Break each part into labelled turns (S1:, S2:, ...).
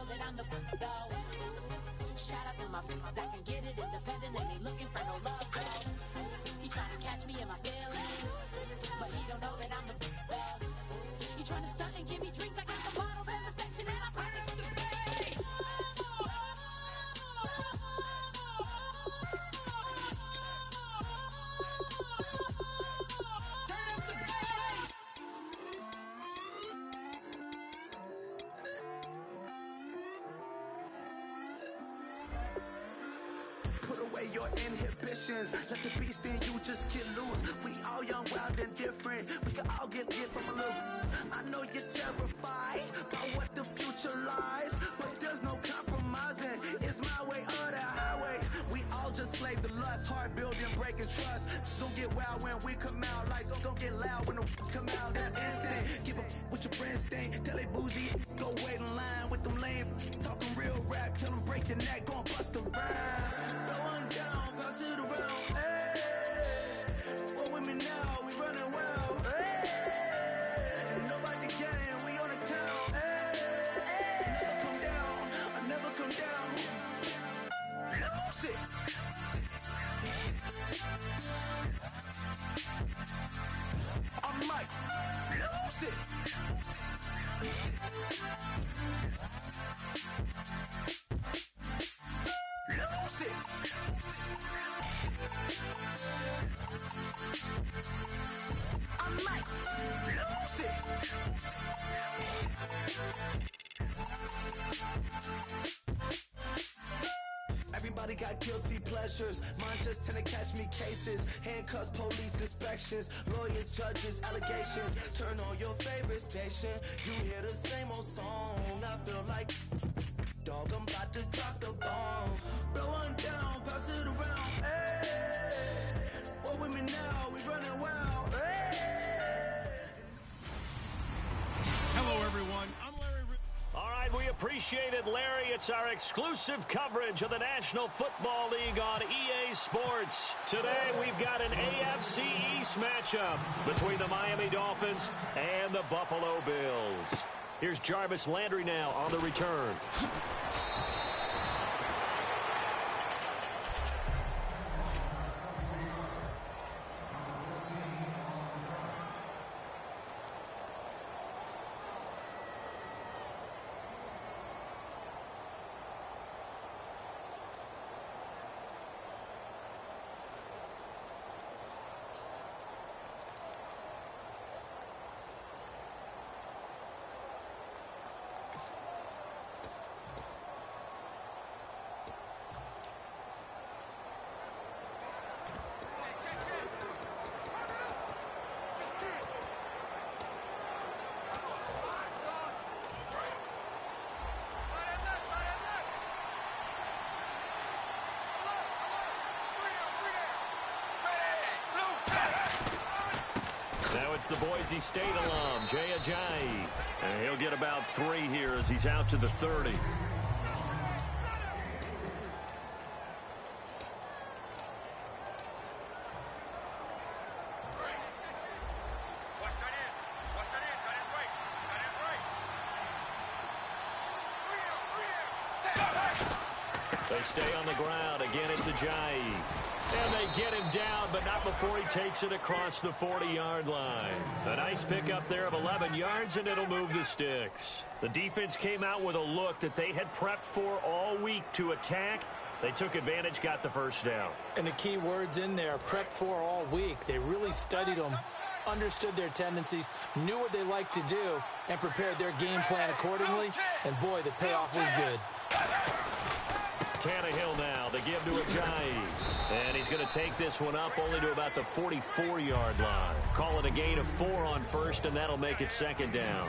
S1: know that I'm the though. Shout out to my that can get it independent and ain't looking for no love though. He trying to catch me in my feelings, but he don't know that I'm the though. He trying to stunt and give me drinks. I got the bottles in the section and I promise to pay.
S2: Put away your inhibitions. Let the beast in you just get loose. We all young, wild, and different. We can all get lit from a little. I know you're terrified by what the future lies, but there's no compromising. It's my way or the highway. We all just slave to lust, heart building, breaking trust. Don't get wild when we come out. Like don't get loud when the come out. That's instant. Give up what your friends think. Tell they bougie. Go wait in line with them lame. Talking real rap. Tell them break your neck. Go and bust a rhyme. Going down, pass it around, hey. What with me now, we running well, hey. Nobody getting, we on the town, hey. Never come down, I never come down. Lose it. I'm Mike, lose it. Lose it. I might lose it. Everybody got guilty pleasures. Mine just tend to catch me cases. Handcuffs, police inspections, lawyers, judges, allegations. Turn on your favorite station. You hear the same old song. I feel like dog, I'm about to drop the bomb. Blow one down, pass it around, hey. What with me now, we running wild, hey.
S3: Hello, everyone. I'm Larry.
S4: All right, we appreciate it, Larry. It's our exclusive coverage of the National Football League on EA Sports. Today, we've got an AFC East matchup between the Miami Dolphins and the Buffalo Bills. Here's Jarvis Landry now on the return. Now it's the Boise State alum, Jay Ajayi. And he'll get about 3 here as he's out to the 30. They stay on the ground. Again, it's Ajayi. And they get him down, but not before he takes it across the 40-yard line. A nice pickup there of 11 yards, and it'll move the sticks. The defense came out with a look that they had prepped for all week to attack. They took advantage, got the first down.
S5: And the key words in there, prepped for all week. They really studied them, understood their tendencies, knew what they liked to do, and prepared their game plan accordingly. And, boy, the payoff was good.
S4: Tannehill now to give to Ajayi. And he's going to take this one up only to about the 44-yard line. Call it a gain of 4 on first, and that'll make it second down.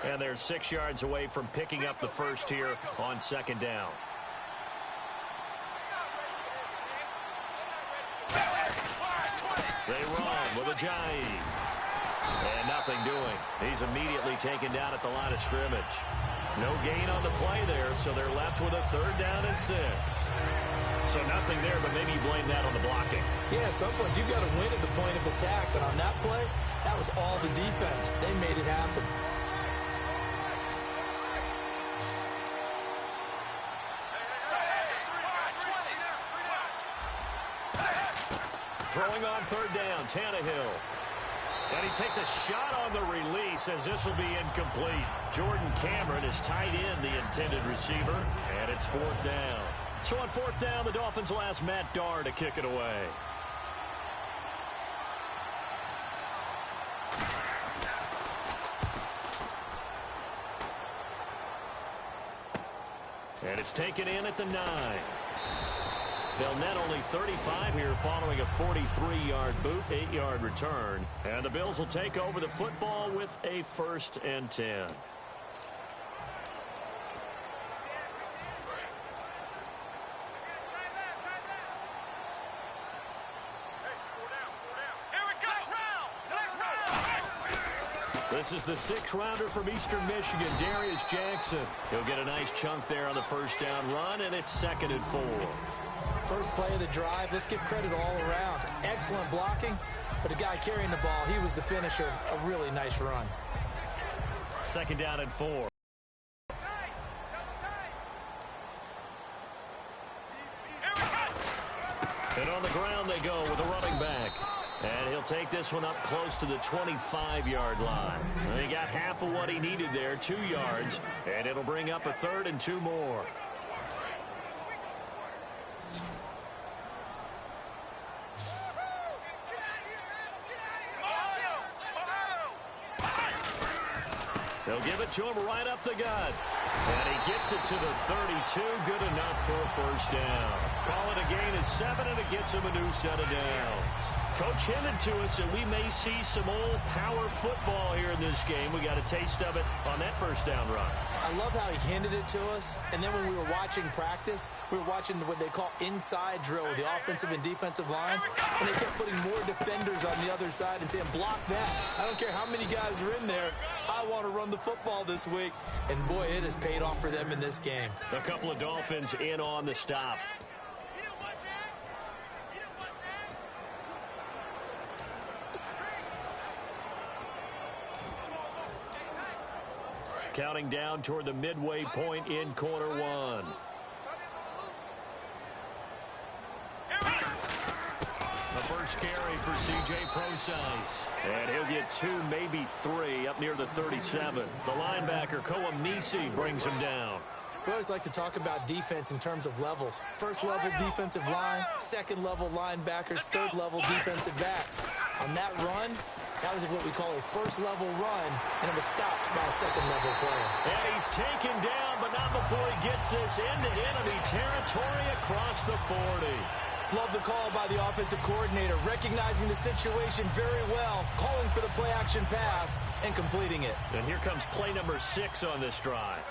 S4: And they're 6 yards away from picking up the first here on second down. They run with Ajayi. And nothing doing. He's immediately taken down at the line of scrimmage. No gain on the play there, so they're left with a 3rd down and 6. So nothing there, but maybe you blame that on the blocking.
S5: Yeah, at some point you've got to win at the point of attack, and on that play, that was all the defense. They made it happen.
S4: Throwing on 3rd down, Tannehill. And he takes a shot on the release as this will be incomplete. Jordan Cameron is tied in the intended receiver, and it's 4th down. So on 4th down, the Dolphins will ask Matt Darr to kick it away. And it's taken in at the 9. They'll net only 35 here following a 43-yard boot, 8-yard return. And the Bills will take over the football with a 1st and 10. This is the 6th rounder from Eastern Michigan, Darius Jackson. He'll get a nice chunk there on the 1st down run, and it's 2nd and 4.
S5: First play of the drive, let's give credit all around. Excellent blocking, but the guy carrying the ball, he was the finisher. A really nice run.
S4: 2nd down and 4. And on the ground they go with a running back. And he'll take this one up close to the 25-yard line. And he got half of what he needed there, 2 yards. And it'll bring up a 3rd and 2 more. They'll give it to him right up the gut. And he gets it to the 32. Good enough for a 1st down. Call it a gain of 7, and it gets him a new set of downs. Coach hinted to us that we may see some old power football here in this game. We got a taste of it on that 1st down run.
S5: I love how he hinted it to us. And then when we were watching practice, we were watching what they call inside drill with the offensive and defensive line. And they kept putting more defenders on the other side and saying, block that. I don't care how many guys are in there. I want to run the football this week. And, boy, it has paid off for them in this game.
S4: A couple of Dolphins in on the stop. Counting down toward the midway point in quarter 1. The first carry for C.J. Prosise. And he'll get 2, maybe 3, up near the 37. The linebacker, Koamisi, brings him down.
S5: We always like to talk about defense in terms of levels. First-level defensive line, second-level linebackers, third-level defensive backs. On that run, that was what we call a first-level run, and it was stopped by a second-level player.
S4: And he's taken down, but not before he gets this into enemy territory across the 40.
S5: Love the call by the offensive coordinator, recognizing the situation very well, calling for the play-action pass, and completing it.
S4: And here comes play number 6 on this drive.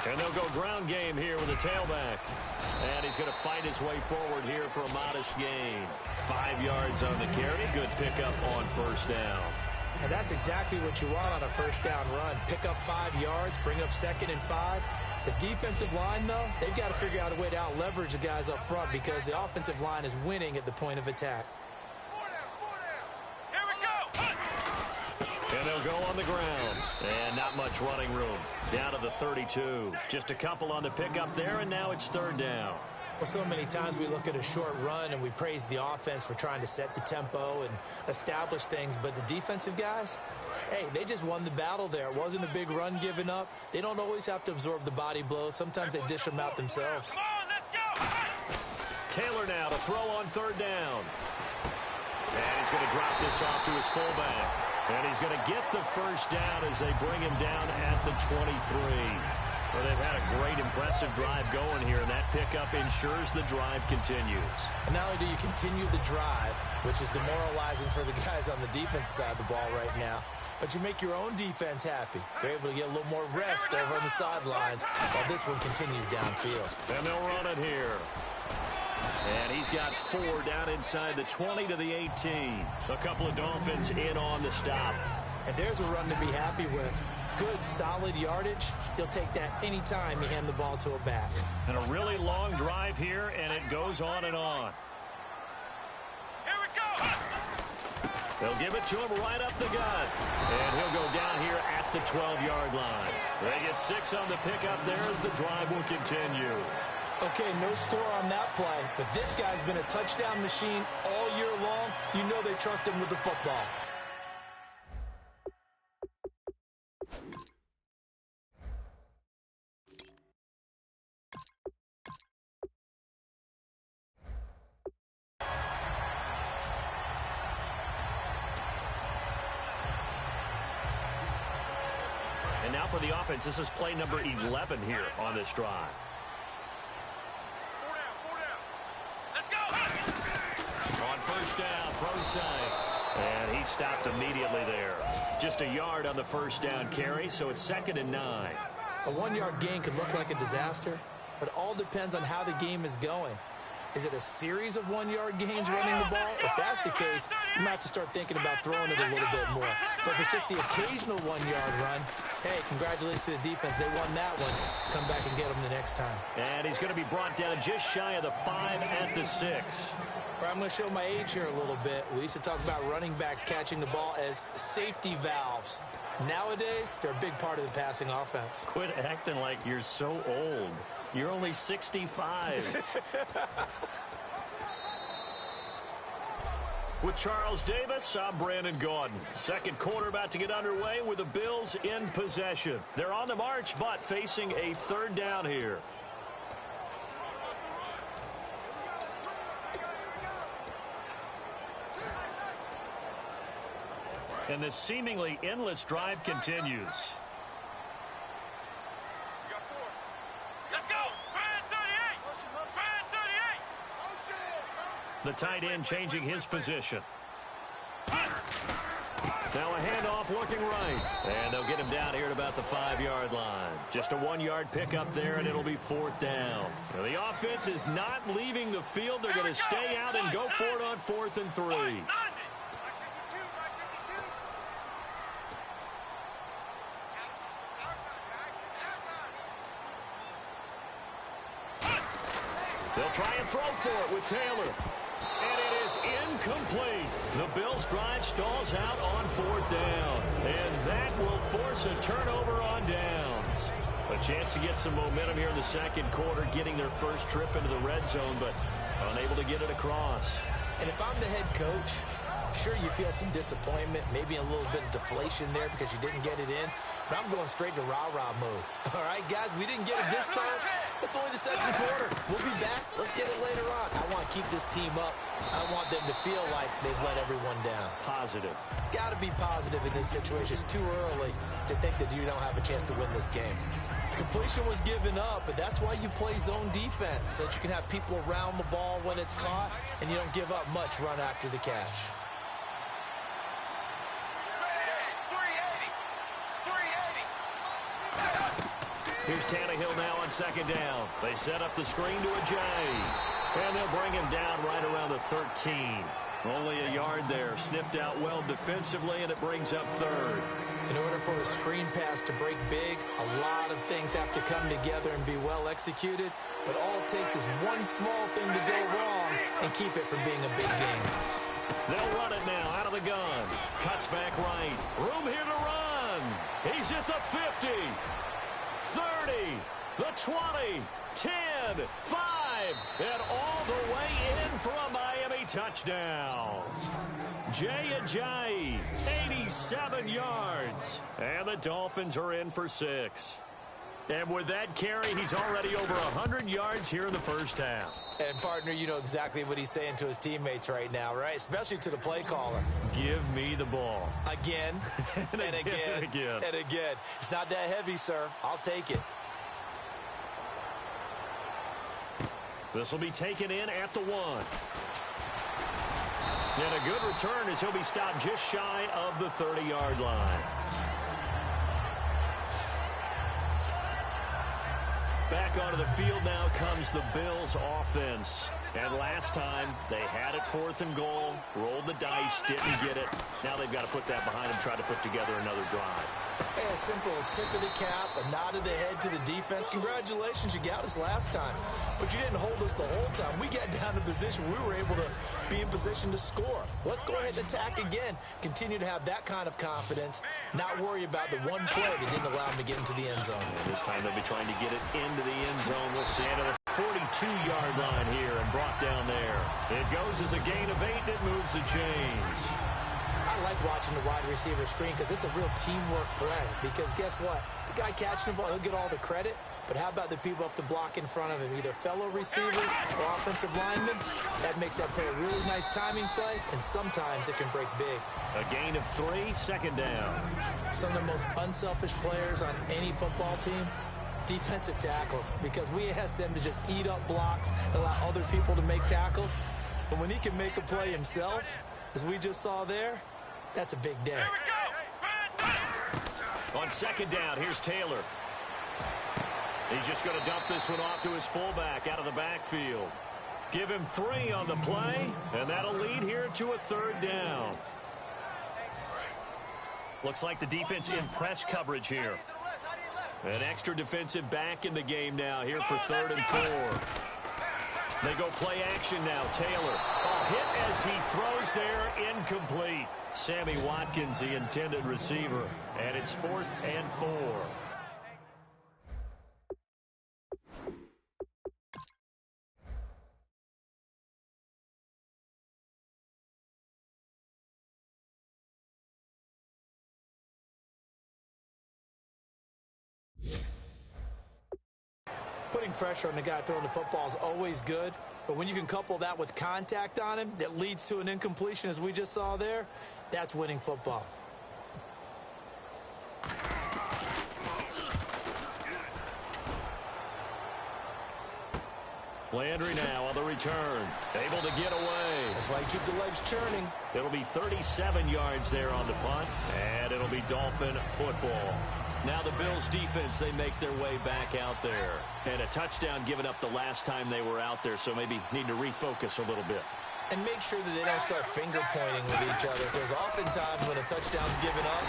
S4: And they'll go ground game here with a tailback. And he's going to fight his way forward here for a modest gain. 5 yards on the carry. Good pickup on 1st down.
S5: And that's exactly what you want on a 1st down run. Pick up 5 yards, bring up 2nd and 5. The defensive line, though, they've got to figure out a way to out-leverage the guys up front because the offensive line is winning at the point of attack.
S4: And they'll go on the ground. And not much running room. Down to the 32. Just a couple on the pickup there, and now it's 3rd down.
S5: Well, so many times we look at a short run and we praise the offense for trying to set the tempo and establish things. But the defensive guys, hey, they just won the battle there. It wasn't a big run given up. They don't always have to absorb the body blows. Sometimes they dish them out themselves.
S4: Taylor now to throw on 3rd down. And he's going to drop this off to his fullback. And he's going to get the 1st down as they bring him down at the 23. Well, they've had a great, impressive drive going here, and that pickup ensures the drive continues.
S5: And not only do you continue the drive, which is demoralizing for the guys on the defensive side of the ball right now, but you make your own defense happy. They're able to get a little more rest over on the sidelines while this one continues downfield.
S4: And they'll run it here. And he's got 4 down inside the 20 to the 18. A couple of Dolphins in on the stop.
S5: And there's a run to be happy with. Good, solid yardage. He'll take that anytime you hand the ball to a back.
S4: And a really long drive here, and it goes on and on.
S3: Here we go.
S4: They'll give it to him right up the gut. And he'll go down here at the 12-yard line. They get 6 on the pickup there as the drive will continue.
S5: Okay, no score on that play, but this guy's been a touchdown machine all year long. You know they trust him with the football.
S4: And now for the offense, this is play number 11 here on this drive. On first down, Prosise. And he stopped immediately there. Just a yard on the first down carry, so it's 2nd and 9.
S5: A 1-yard gain could look like a disaster, but it all depends on how the game is going. Is it a series of 1-yard gains running the ball? If that's the case, you might have to start thinking about throwing it a little bit more. But if it's just the occasional 1-yard run, hey, congratulations to the defense. They won that one. Come back and get them the next time.
S4: And he's going to be brought down just shy of the 5 at the 6.
S5: I'm going to show my age here a little bit. We used to talk about running backs catching the ball as safety valves. Nowadays, they're a big part of the passing offense.
S4: Quit acting like you're so old. You're only 65. With Charles Davis, I'm Brandon Gaudin. Second quarter about to get underway with the Bills in possession. They're on the march, but facing a 3rd down here. And this seemingly endless drive continues.
S3: Let's go. Fan 38. Fan 38.
S4: The tight end changing his position. Now a handoff looking right. And they'll get him down here at about the 5-yard line. Just a 1-yard pickup there, and it'll be 4th down. Now the offense is not leaving the field. They're going to stay out and go for it on 4th and 3. They'll try and throw for it with Taylor. And it is incomplete. The Bills' drive stalls out on 4th down. And that will force a turnover on downs. A chance to get some momentum here in the second quarter, getting their first trip into the red zone, but unable to get it across.
S5: And if I'm the head coach, sure, you feel some disappointment, maybe a little bit of deflation there because you didn't get it in. But I'm going straight to rah-rah mode. All right, guys, we didn't get it this time. It's only the second quarter. We'll be back. Let's get it later on. I want to keep this team up. I want them to feel like they've let everyone down.
S4: Positive.
S5: Got to be positive in this situation. It's too early to think that you don't have a chance to win this game. Completion was given up, but that's why you play zone defense, so that you can have people around the ball when it's caught, and you don't give up much run after the catch.
S4: Here's Tannehill now on 2nd down. They set up the screen to Ajayi. And they'll bring him down right around the 13. Only a yard there. Sniffed out well defensively, and it brings up 3rd.
S5: In order for a screen pass to break big, a lot of things have to come together and be well executed. But all it takes is one small thing to go wrong and keep it from being a big game.
S4: They'll run it now out of the gun. Cuts back right. Room here to run. He's at the 50. 30, the 20, 10, 5, and all the way in for a Miami touchdown. Jay Ajayi, 87 yards. And the Dolphins are in for 6. And with that carry, he's already over 100 yards here in the first half.
S5: And, partner, you know exactly what he's saying to his teammates right now, right? Especially to the play caller.
S4: Give me the ball.
S5: Again, and again, and again. It's not that heavy, sir. I'll take it.
S4: This will be taken in at the 1. And a good return as he'll be stopped just shy of the 30-yard line. Back onto the field now comes the Bills offense. And last time, they had it 4th and goal, rolled the dice, didn't get it. Now they've got to put that behind them, try to put together another drive.
S5: Hey, a simple tip of the cap, a nod of the head to the defense. Congratulations, you got us last time. But you didn't hold us the whole time. We got down in position. We were able to be in position to score. Let's go ahead and attack again. Continue to have that kind of confidence. Not worry about the one play that didn't allow them to get into the end zone.
S4: And this time they'll be trying to get it into the end zone. We'll see it at the 42-yard line here and brought down there. It goes as a gain of 8, and it moves the chains.
S5: I like watching the wide receiver screen because it's a real teamwork play. Because guess what? The guy catching the ball, he'll get all the credit. But how about the people up to block in front of him, either fellow receivers or offensive linemen? That makes that play a really nice timing play, and sometimes it can break big.
S4: A gain of 3, 2nd down.
S5: Some of the most unselfish players on any football team, defensive tackles, because we ask them to just eat up blocks, allow other people to make tackles. But when he can make a play himself, as we just saw there, that's a big day.
S4: On 2nd down, here's Taylor. He's just going to dump this one off to his fullback out of the backfield. Give him 3 on the play, and that'll lead here to a 3rd down. Looks like the defense in press coverage here. An extra defensive back in the game now here for 3rd and 4. They go play action now. Taylor. Hit as he throws there, incomplete. Sammy Watkins, the intended receiver. And it's 4th and 4.
S5: Putting pressure on the guy throwing the football is always good, but when you can couple that with contact on him that leads to an incompletion, as we just saw there, that's winning football.
S4: Landry now on the return. Able to get away.
S5: That's why you keep the legs churning.
S4: It'll be 37 yards there on the punt, and it'll be Dolphin football. Now the Bills defense, they make their way back out there. And a touchdown given up the last time they were out there, so maybe need to refocus a little bit.
S5: And make sure that they don't start finger pointing with each other, because oftentimes when a touchdown's given up,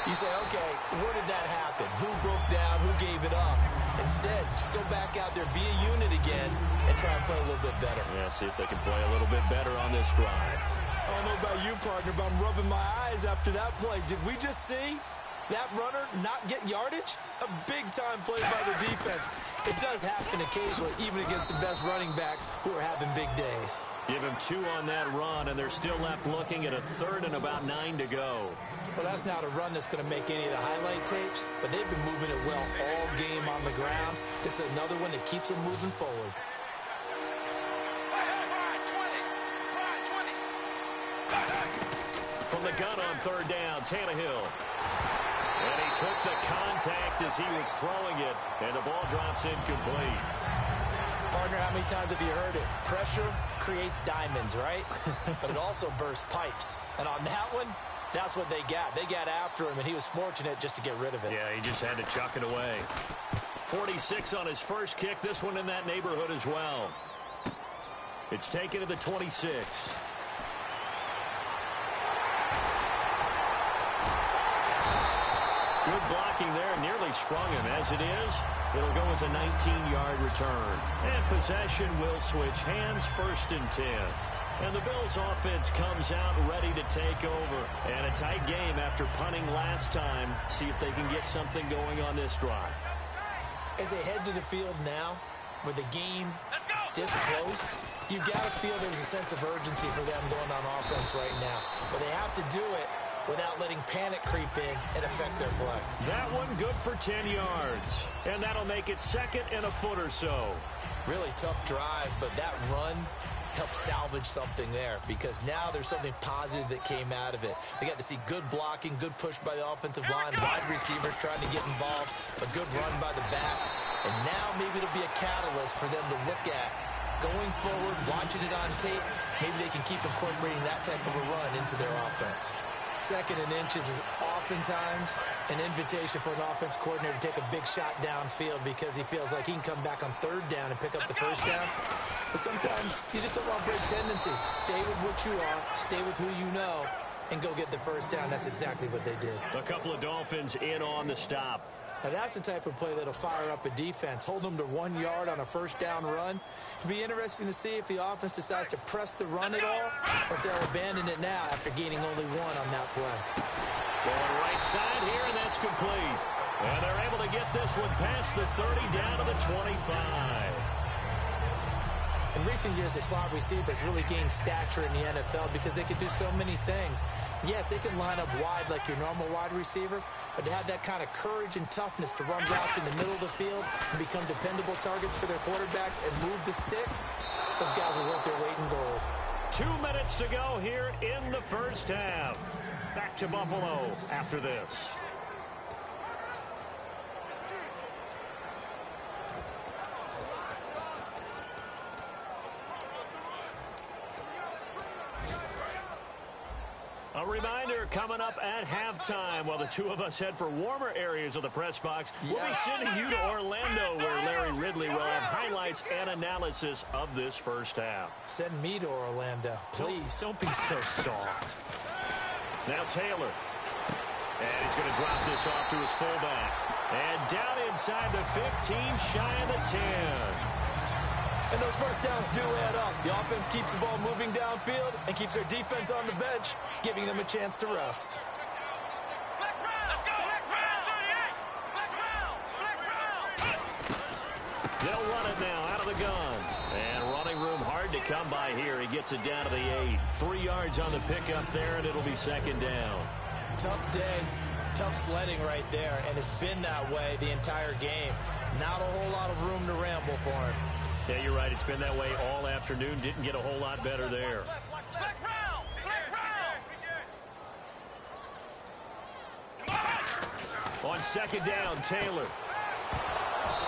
S5: you say, okay, where did that happen? Who broke down? Who gave it up? Instead, just go back out there, be a unit again, and try and play a little bit better.
S4: Yeah, see if they can play a little bit better on this drive.
S5: I don't know about you, partner, but I'm rubbing my eyes after that play. Did we just see that runner not get yardage? A big-time play by the defense. It does happen occasionally, even against the best running backs who are having big days.
S4: Give him 2 on that run, and they're still left looking at a 3rd and about 9 to go.
S5: Well, that's not a run that's going to make any of the highlight tapes, but they've been moving it well all game on the ground. This is another one that keeps them moving forward.
S4: From the gun on 3rd down, Tannehill. And he took the contact as he was throwing it, and the ball drops incomplete.
S5: Partner, how many times have you heard it? Pressure creates diamonds, right? But it also bursts pipes. And on that one, that's what they got. They got after him, and he was fortunate just to get rid of it.
S4: Yeah, he just had to chuck it away. 46 on his first kick. This one in that neighborhood as well. It's taken to the 26. Good blocking there, nearly sprung him. As it is, it'll go as a 19-yard return. And possession will switch hands, 1st and 10. And the Bills offense comes out ready to take over. And a tight game after punting last time. See if they can get something going on this drive.
S5: As they head to the field now, with the game this close, you've got to feel there's a sense of urgency for them going on offense right now. But they have to do it without letting panic creep in and affect their play.
S4: That one good for 10 yards. And that'll make it 2nd and a foot or so.
S5: Really tough drive, but that run helped salvage something there, because now there's something positive that came out of it. They got to see good blocking, good push by the offensive line, wide receivers trying to get involved, a good run by the back. And now maybe it'll be a catalyst for them to look at going forward, watching it on tape. Maybe they can keep incorporating that type of a run into their offense. Second and inches is oftentimes an invitation for an offense coordinator to take a big shot downfield because he feels like he can come back on third down and pick up the first down. But sometimes you just don't want break tendency. Stay with what you are, stay with who you know, and go get the first down. That's exactly what they did.
S4: A couple of Dolphins in on the stop.
S5: Now that's the type of play that'll fire up a defense. Hold them to 1 yard on a first down run. It'll be interesting to see if the offense decides to press the run at all, or if they'll abandon it now after gaining only 1 on that play.
S4: Going right side here, and that's complete. And they're able to get this one past the 30 down to the 25.
S5: In recent years, the slot receivers really gained stature in the NFL because they can do so many things. Yes, they can line up wide like your normal wide receiver, but to have that kind of courage and toughness to run routes in the middle of the field and become dependable targets for their quarterbacks and move the sticks, those guys are worth their weight in gold.
S4: 2 minutes to go here in the first half. Back to Buffalo after this. A reminder coming up at halftime while the two of us head for warmer areas of the press box. We'll be sending you to Orlando where Larry Ridley will have highlights and analysis of this first half.
S5: Send me to Orlando, please.
S4: Don't be so soft. Now Taylor. And he's going to drop this off to his fullback. And down inside the 15, shy of the 10.
S5: And those first downs do add up. The offense keeps the ball moving downfield and keeps their defense on the bench, giving them a chance to rest.
S4: They'll run it now out of the gun. And running room hard to come by here. He gets it down to the 8. 3 yards on the pickup there, and it'll be second down.
S5: Tough day, tough sledding right there, and it's been that way the entire game. Not a whole lot of room to ramble for him.
S4: Yeah, you're right. It's been that way all afternoon. Didn't get a whole lot better there. On second down, Taylor.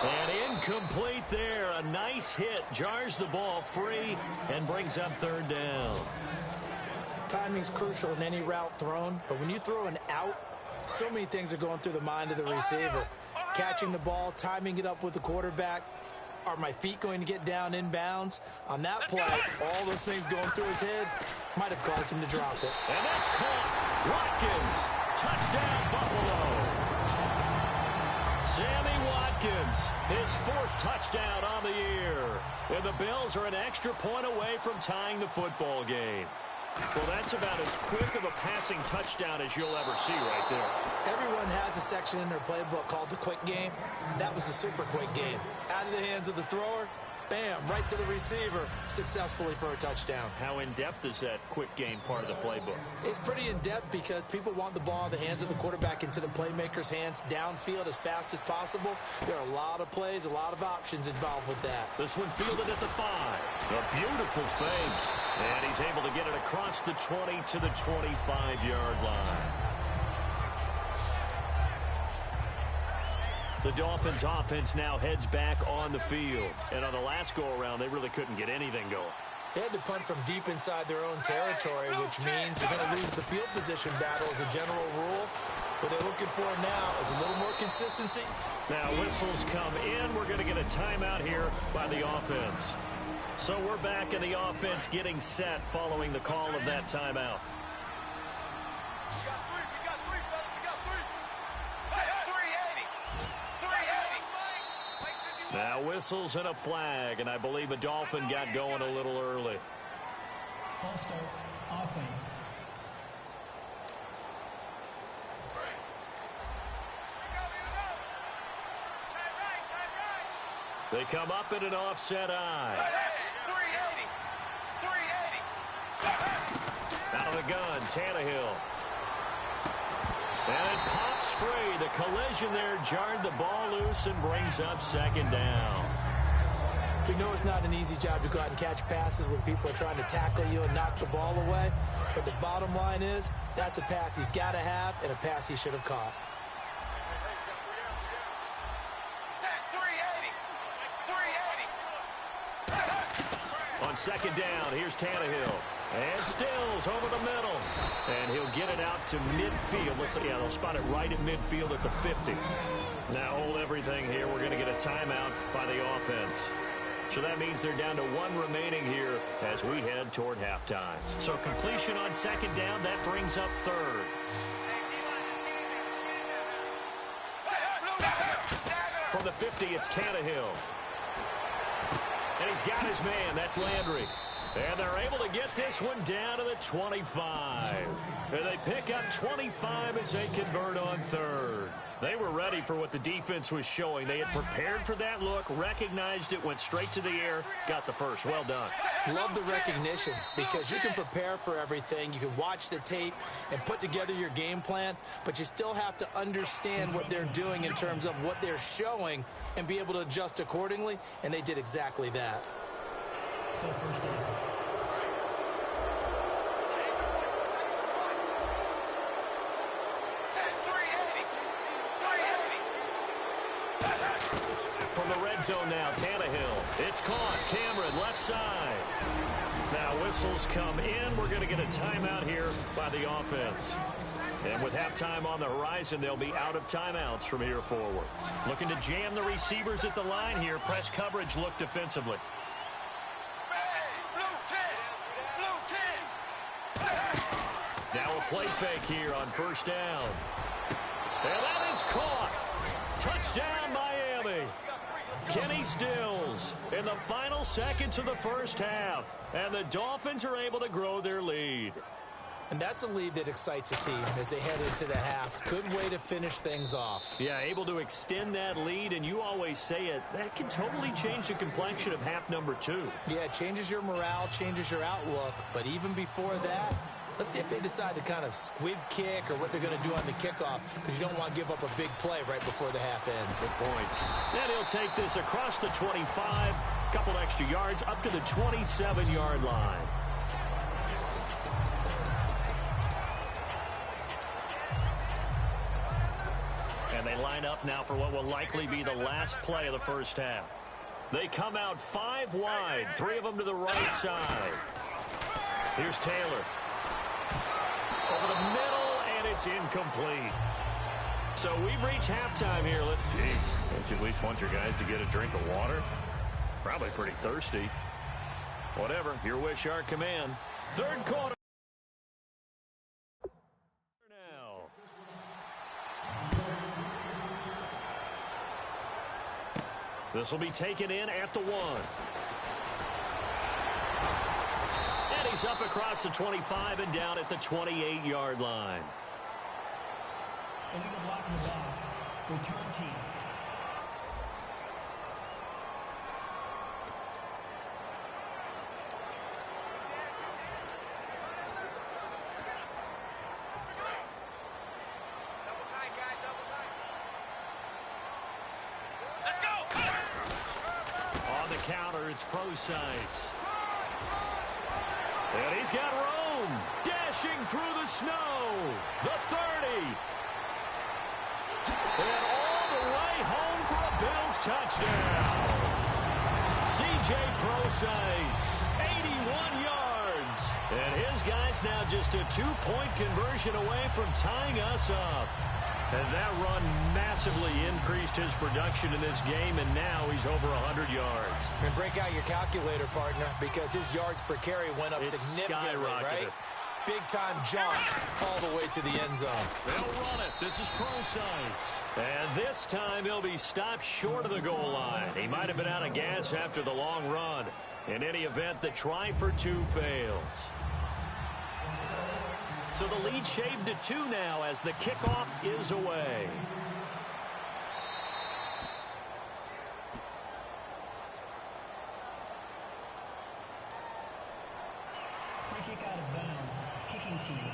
S4: And incomplete there. A nice hit. Jars the ball free and brings up third down.
S5: Timing's crucial in any route thrown, but when you throw an out, so many things are going through the mind of the receiver. Catching the ball, timing it up with the quarterback. Are my feet going to get down inbounds? On that play, all those things going through his head might have caused him to drop it.
S4: And that's caught. Watkins. Touchdown, Buffalo. Sammy Watkins, his 4th touchdown on the year. And the Bills are an extra point away from tying the football game. Well, that's about as quick of a passing touchdown as you'll ever see right there.
S5: Everyone has a section in their playbook called the quick game. That was a super quick game. Out of the hands of the thrower, bam, right to the receiver, successfully for a touchdown.
S4: How in-depth is that quick game part of the playbook?
S5: It's pretty in-depth because people want the ball in the hands of the quarterback into the playmaker's hands downfield as fast as possible. There are a lot of plays, a lot of options involved with that.
S4: This one fielded at the 5. A beautiful fake. And he's able to get it across the 20 to the 25-yard line. The Dolphins offense now heads back on the field. And on the last go-around, they really couldn't get anything going.
S5: They had to punt from deep inside their own territory, which means you're going to lose the field position battle as a general rule. What they're looking for now is a little more consistency.
S4: Now whistles come in. We're going to get a timeout here by the offense. So we're back in the offense getting set following the call of that timeout. Now whistles and a flag, and I believe a Dolphin got going a little early.
S6: False start, offense.
S4: They come up in an offset eye. 380. Out of the gun, Tannehill. And it pops free. The collision there jarred the ball loose and brings up second down.
S5: We know it's not an easy job to go out and catch passes when people are trying to tackle you and knock the ball away. But the bottom line is, that's a pass he's got to have and a pass he should have caught.
S4: On second down, here's Tannehill. And Stills over the middle. And he'll get it out to midfield. Yeah, they'll spot it right at midfield at the 50. Now hold everything here. We're going to get a timeout by the offense. So that means they're down to one remaining here as we head toward halftime. So completion on second down, that brings up third. From the 50, it's Tannehill. And he's got his man. That's Landry. And they're able to get this one down to the 25. And they pick up 25 as they convert on third. They were ready for what the defense was showing. They had prepared for that look, recognized it, went straight to the air, got the first. Well done.
S5: Love the recognition because you can prepare for everything. You can watch the tape and put together your game plan, but you still have to understand what they're doing in terms of what they're showing and be able to adjust accordingly, and they did exactly that.
S6: Still first down.
S4: From the red zone now, Tannehill. It's caught. Cameron, left side. Now whistles come in. We're going to get a timeout here by the offense. And with halftime on the horizon, they'll be out of timeouts from here forward. Looking to jam the receivers at the line here. Press coverage look defensively. Now a play fake here on first down. And that is caught. Touchdown, Miami. Kenny Stills in the final seconds of the first half. And the Dolphins are able to grow their lead.
S5: And that's a lead that excites a team as they head into the half. Good way to finish things off.
S4: Yeah, able to extend that lead, and you always say it, that can totally change the complexion of half number 2.
S5: Yeah, it changes your morale, changes your outlook. But even before that, let's see if they decide to kind of squib kick or what they're going to do on the kickoff, because you don't want to give up a big play right before the half ends.
S4: Good point. And he'll take this across the 25, a couple extra yards, up to the 27-yard line. And they line up now for what will likely be the last play of the first half. They come out 5 wide, 3 of them to the right side. Here's Taylor. Over the middle, and it's incomplete. So we've reached halftime here. Jeez, don't you at least want your guys to get a drink of water? Probably pretty thirsty. Whatever, your wish, our command. Third quarter. Now. This will be taken in at the 1. And he's up across the 25 and down at the 28-yard line.
S6: Illegal blocking the ball. Return team.
S4: On the counter, it's Procise. And he's got Rome dashing through the snow. The 30. And all the way home for a Bills touchdown. C.J. Procise, 81 yards. And his guy's now just a 2-point conversion away from tying us up. And that run massively increased his production in this game, and now he's over 100 yards.
S5: And break out your calculator, partner, because his yards per carry went up significantly, right? Big-time jaunt all the way to the end zone.
S4: They'll run it. This is Procise. And this time he'll be stopped short of the goal line. He might have been out of gas after the long run. In any event, the try for 2 fails. So the lead shaved to 2 now as the kickoff is away.
S6: Free kick out of bounds. Kicking team.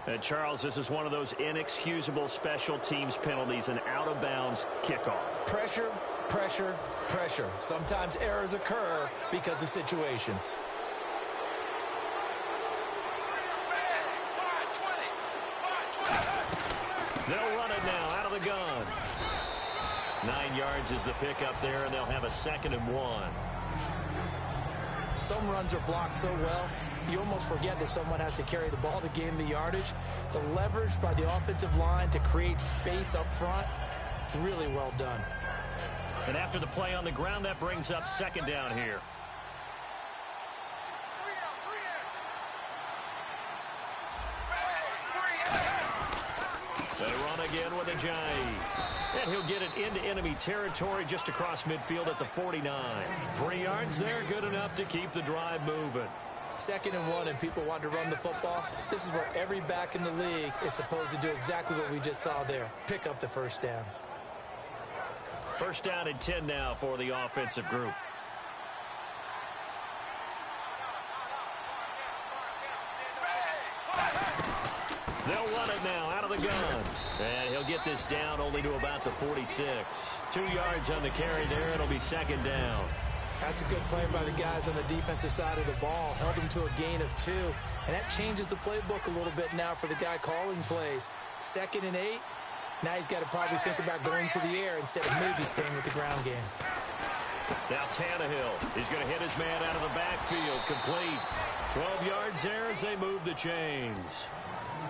S4: And Charles, this is one of those inexcusable special teams penalties, an out-of-bounds kickoff.
S5: Pressure, pressure, pressure. Sometimes errors occur because of situations.
S4: They'll run it now out of the gun. 9 yards is the pickup there, and they'll have a 2nd and 1.
S5: Some runs are blocked so well, you almost forget that someone has to carry the ball to gain the yardage. The leverage by the offensive line to create space up front, really well done.
S4: And after the play on the ground, that brings up second down here. They run again with Ajayi. And he'll get it into enemy territory just across midfield at the 49. 3 yards there, good enough to keep the drive moving.
S5: 2nd and 1 and people want to run the football. This is where every back in the league is supposed to do exactly what we just saw there. Pick up the first down.
S4: First down and 10 now for the offensive group. They'll run it now out of the gun. And he'll get this down only to about the 46. 2 yards on the carry there. It'll be second down.
S5: That's a good play by the guys on the defensive side of the ball. Held him to a gain of 2. And that changes the playbook a little bit now for the guy calling plays. 2nd and 8. Now he's got to probably think about going to the air instead of maybe staying with the ground game.
S4: Now Tannehill. He's going to hit his man out of the backfield. Complete. 12 yards there as they move the chains.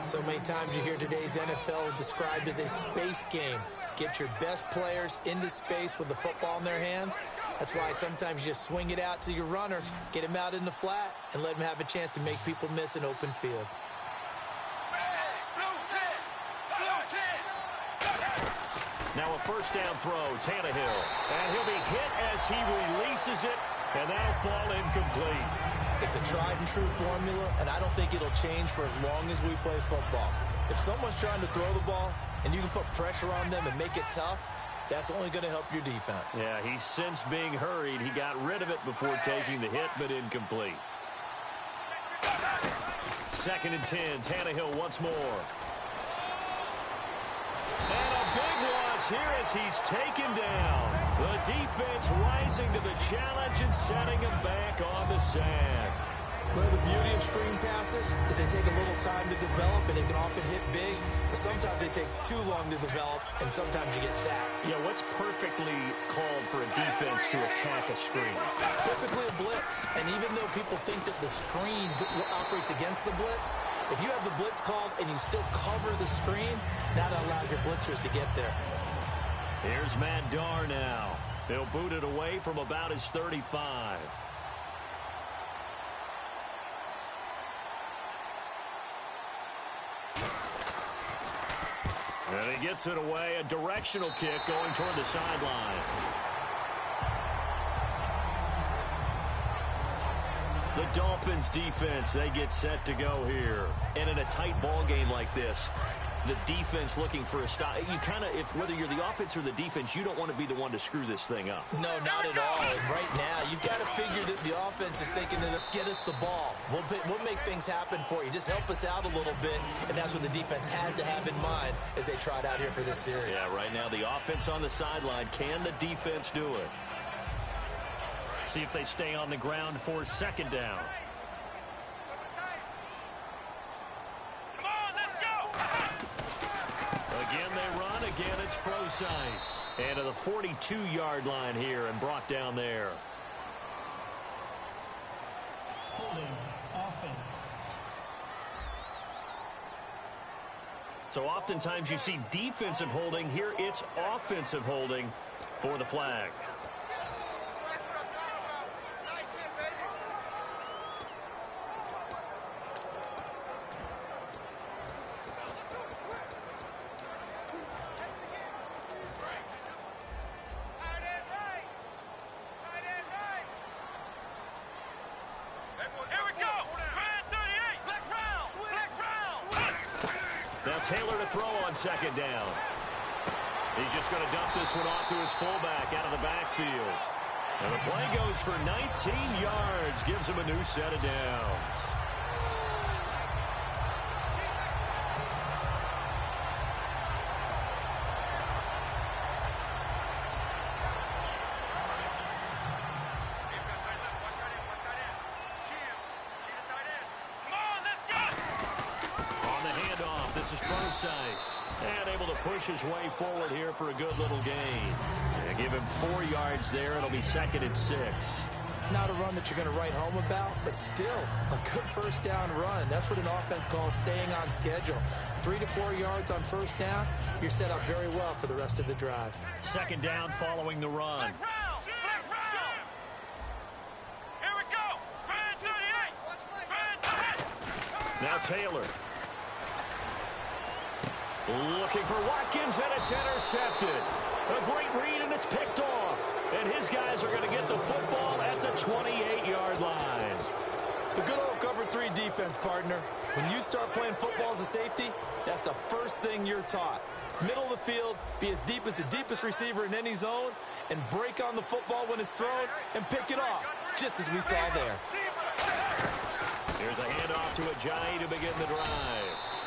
S5: So many times you hear today's NFL described as a space game. Get your best players into space with the football in their hands. That's why sometimes you just swing it out to your runner, get him out in the flat, and let him have a chance to make people miss an open field.
S4: Now a first down throw, Tannehill. And he'll be hit as he releases it, and that'll fall incomplete.
S5: It's a tried-and-true formula, and I don't think it'll change for as long as we play football. If someone's trying to throw the ball, and you can put pressure on them and make it tough, that's only going to help your defense.
S4: Yeah, he's since being hurried. He got rid of it before taking the hit, but incomplete. 2nd and 10, Tannehill once more. And a big loss here as he's taken down. The defense rising to the challenge and setting him back on the sack.
S5: Well, the beauty of screen passes is they take a little time to develop, and they can often hit big, but sometimes they take too long to develop, and sometimes you get sacked.
S4: Yeah, what's perfectly called for a defense to attack a screen?
S5: Typically a blitz, and even though people think that the screen operates against the blitz, if you have the blitz called and you still cover the screen, that allows your blitzers to get there.
S4: Here's Matt Darr now. He'll boot it away from about his 35. And he gets it away. A directional kick going toward the sideline. The Dolphins defense, they get set to go here. And in a tight ball game like this, the defense looking for a stop. You kind of, if whether you're the offense or the defense, you don't want to be the one to screw this thing up.
S5: No, not at all. And right now, you've got to figure that the offense is thinking that, get us the ball. We'll make things happen for you. Just help us out a little bit. And that's what the defense has to have in mind as they trot out here for this series.
S4: Yeah, right now the offense on the sideline. Can the defense do it? See if they stay on the ground for second down. Again, they run. Again, it's Procise. And to the 42-yard line here and brought down there.
S6: Holding, offense.
S4: So oftentimes you see defensive holding. Here it's offensive holding for the flag. Taylor to throw on second down. He's just going to dump this one off to his fullback out of the backfield. And the play goes for 19 yards, gives him a new set of downs. And able to push his way forward here for a good little gain. And give him 4 yards there. It'll be 2nd and 6.
S5: not a run that you're going to write home about, but still a good first down run. That's what an offense calls staying on schedule. 3 to 4 yards on first down, you're set up very well for the rest of the drive.
S4: Second down following the run.
S3: Here we go. Fan 38.
S4: Now Taylor. Looking for Watkins, and it's intercepted. A great read, and it's picked off. And his guys are going to get the football at the 28-yard line.
S5: The good old cover 3 defense, partner. When you start playing football as a safety, that's the first thing you're taught. Middle of the field, be as deep as the deepest receiver in any zone, and break on the football when it's thrown and pick it off, just as we saw there.
S4: Here's a handoff to Ajayi to begin the drive.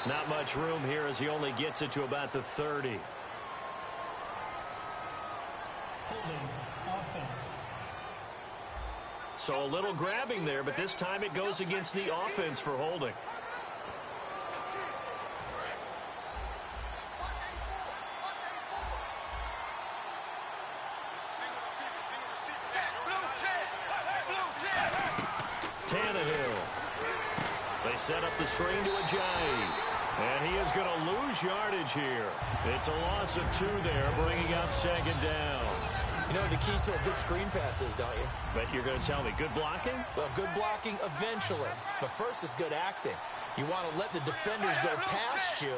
S4: Not much room here as he only gets it to about the 30.
S6: Holding offense.
S4: So a little grabbing there, but this time it goes against the offense for holding. Tannehill. They set up the screen to Ajayi. And he is going to lose yardage here. It's a loss of 2 there, bringing up second down.
S5: You know the key to a good screen pass is, don't you?
S4: But you're going to tell me, good blocking?
S5: Well, good blocking eventually. But first is good acting. You want to let the defenders go past you,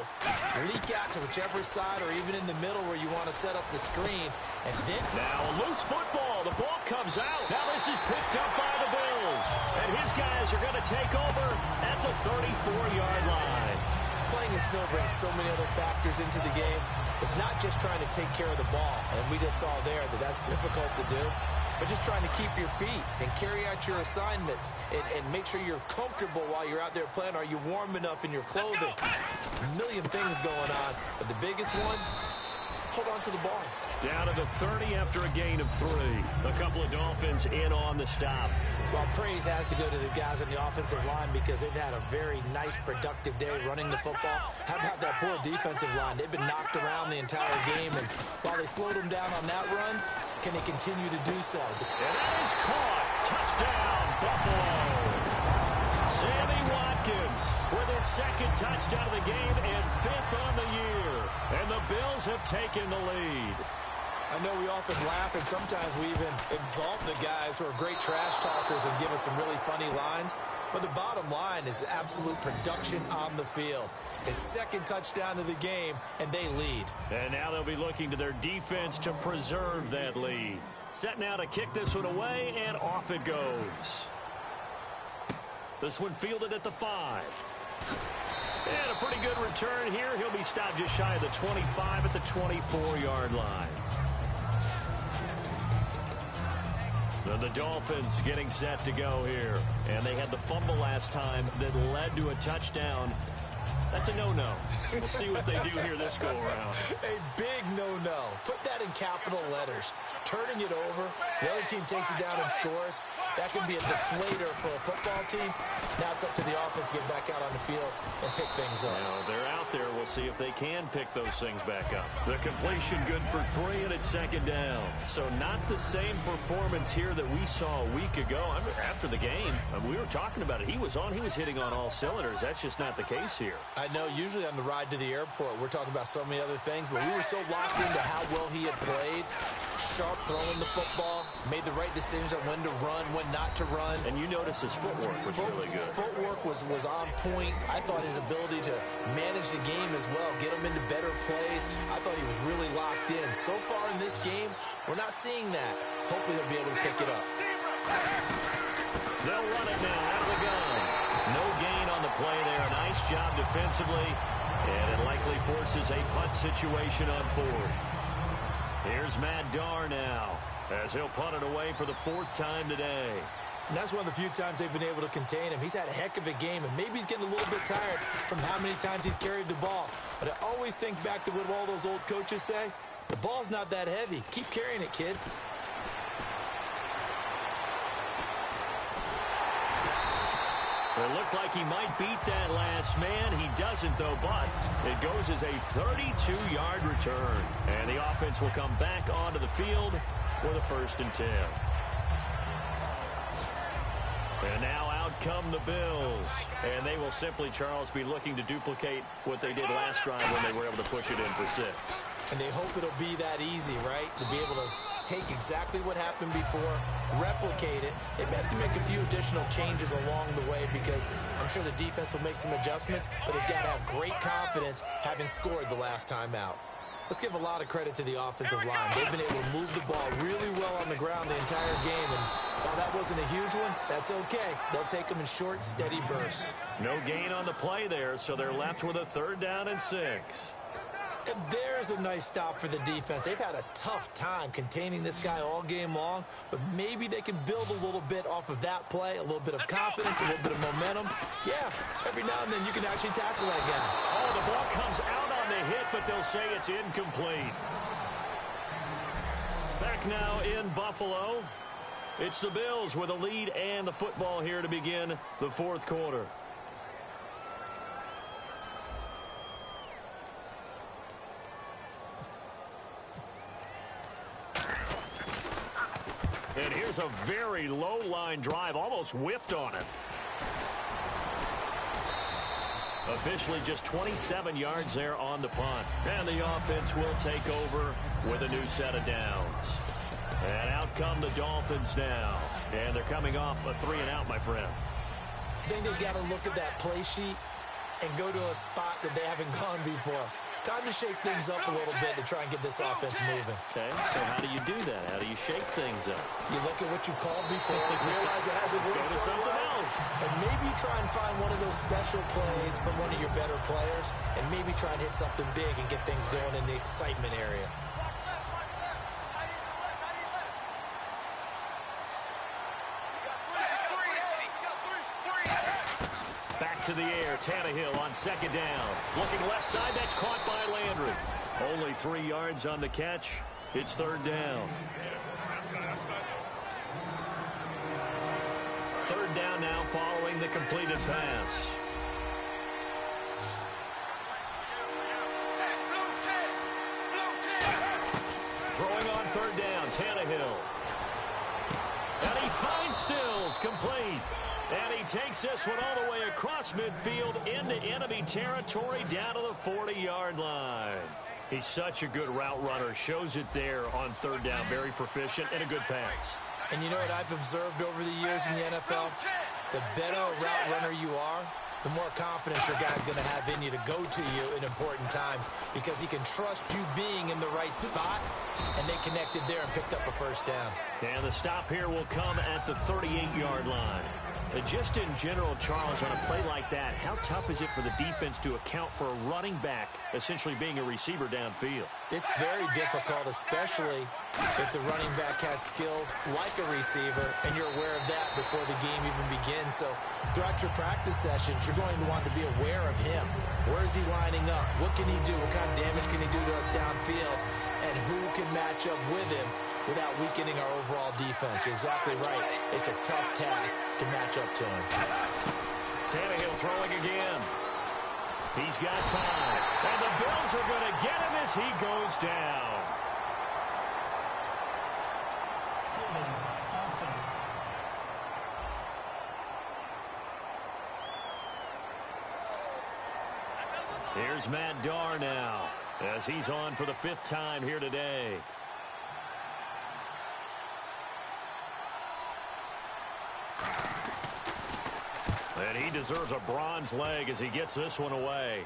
S5: leak out to whichever side or even in the middle where you want to set up the screen. And then
S4: now a loose football. The ball comes out. Now this is picked up by the Bills. And his guys are going to take over at the 34-yard line.
S5: Playing in snow brings so many other factors into the game. It's not just trying to take care of the ball, and we just saw there that that's difficult to do, but just trying to keep your feet and carry out your assignments and make sure you're comfortable while you're out there playing. Are you warm enough in your clothing? A million things going on, but the biggest one, hold on to the ball.
S4: Down to the 30 after a gain of 3. A couple of Dolphins in on the stop.
S5: Well, praise has to go to the guys on the offensive line because they've had a very nice, productive day running the football. How about that poor defensive line? They've been knocked around the entire game, and while they slowed them down on that run, can they continue to do so?
S4: And that is caught. Touchdown, Buffalo. Sammy Watkins with his second touchdown of the game and 5th on the year. And the Bills have taken the lead.
S5: I know we often laugh, and sometimes we even exalt the guys who are great trash talkers and give us some really funny lines. But the bottom line is absolute production on the field. His second touchdown of the game, and they lead.
S4: And now they'll be looking to their defense to preserve that lead. Set now to kick this one away, and off it goes. This one fielded at the 5. And a pretty good return here. He'll be stopped just shy of the 25 at the 24-yard line. The Dolphins getting set to go here. And they had the fumble last time that led to a touchdown. That's a no-no. We'll see what they do here this go-around.
S5: A big no-no. Put that in capital letters. Turning it over, the other team takes it down and scores. That can be a deflator for a football team. Now it's up to the offense to get back out on the field and pick things up.
S4: Now, they're out there. We'll see if they can pick those things back up. The completion good for 3, and it's second down. So not the same performance here that we saw a week ago. After the game, we were talking about it. He was hitting on all cylinders. That's just not the case here.
S5: I know usually on the ride to the airport, we're talking about so many other things, but we were so locked into how well he had played. Sharp throwing the football, made the right decisions on when to run, when not to run.
S4: And you notice his footwork was really good.
S5: Footwork was on point. I thought his ability to manage the game as well, get him into better plays. I thought he was really locked in. So far in this game, we're not seeing that. Hopefully they'll be able to pick it up.
S4: They'll run it now out of the gun. No gain on the play there. A nice job defensively, and it likely forces a punt situation on 4th. Here's Matt Darr now as he'll punt it away for the 4th time today.
S5: And that's one of the few times they've been able to contain him. He's had a heck of a game, and maybe he's getting a little bit tired from how many times he's carried the ball. But I always think back to what all those old coaches say. The ball's not that heavy. Keep carrying it, kid.
S4: It looked like he might beat that last man. He doesn't, though, but it goes as a 32-yard return. And the offense will come back onto the field for the 1st and 10. And now out come the Bills. And they will simply, Charles, be looking to duplicate what they did last drive when they were able to push it in for 6.
S5: And they hope it'll be that easy, right? To be able to take exactly what happened before, replicate it. They may have to make a few additional changes along the way because I'm sure the defense will make some adjustments, but they've got to have great confidence having scored the last time out. Let's give a lot of credit to the offensive line. They've been able to move the ball really well on the ground the entire game, and while that wasn't a huge one, that's okay. They'll take them in short, steady bursts.
S4: No gain on the play there, so they're left with a 3rd down and 6.
S5: And there's a nice stop for the defense. They've had a tough time containing this guy all game long, but maybe they can build a little bit off of that play, a little bit of confidence, a little bit of momentum. Yeah, every now and then you can actually tackle that guy.
S4: Oh, the ball comes out on the hit, but they'll say it's incomplete. Back now in Buffalo. It's the Bills with a lead and the football here to begin the 4th quarter. And here's a very low-line drive, almost whiffed on it. Officially just 27 yards there on the punt. And the offense will take over with a new set of downs. And out come the Dolphins now. And they're coming off a 3-and-out, my friend.
S5: I think they've got to look at that play sheet and go to a spot that they haven't gone before. Time to shake things up a little bit to try and get this offense moving.
S4: Okay, so how do you do that? How do you shake things up?
S5: You look at what you've called before, realize it hasn't worked.
S4: Go to something else.
S5: And maybe try and find one of those special plays from one of your better players, and maybe try and hit something big and get things going in the excitement area.
S4: To the air, Tannehill on 2nd down. Looking left side, that's caught by Landry. Only 3 yards on the catch. It's 3rd down. 3rd down now following the completed pass. Throwing on 3rd down, Tannehill. And he finds Stills, complete. And he takes this one all the way across midfield into enemy territory down to the 40-yard line. He's such a good route runner. Shows it there on 3rd down. Very proficient and a good pass.
S5: And you know what I've observed over the years in the NFL? The better a route runner you are, the more confidence your guy's going to have in you to go to you in important times because he can trust you being in the right spot, and they connected there and picked up a 1st down.
S4: And the stop here will come at the 38-yard line. And just in general, Charles, on a play like that, how tough is it for the defense to account for a running back essentially being a receiver downfield?
S5: It's very difficult, especially if the running back has skills like a receiver, and you're aware of that before the game even begins. So throughout your practice sessions, you're going to want to be aware of him. Where is he lining up? What can he do? What kind of damage can he do to us downfield? And who can match up with him without weakening our overall defense? You're exactly right. It's a tough task to match up to him.
S4: Tannehill throwing again. He's got time. And the Bills are going to get him as he goes down.
S6: Offense.
S4: Here's Matt Darr now as he's on for the 5th time here today. And he deserves a bronze leg as he gets this one away.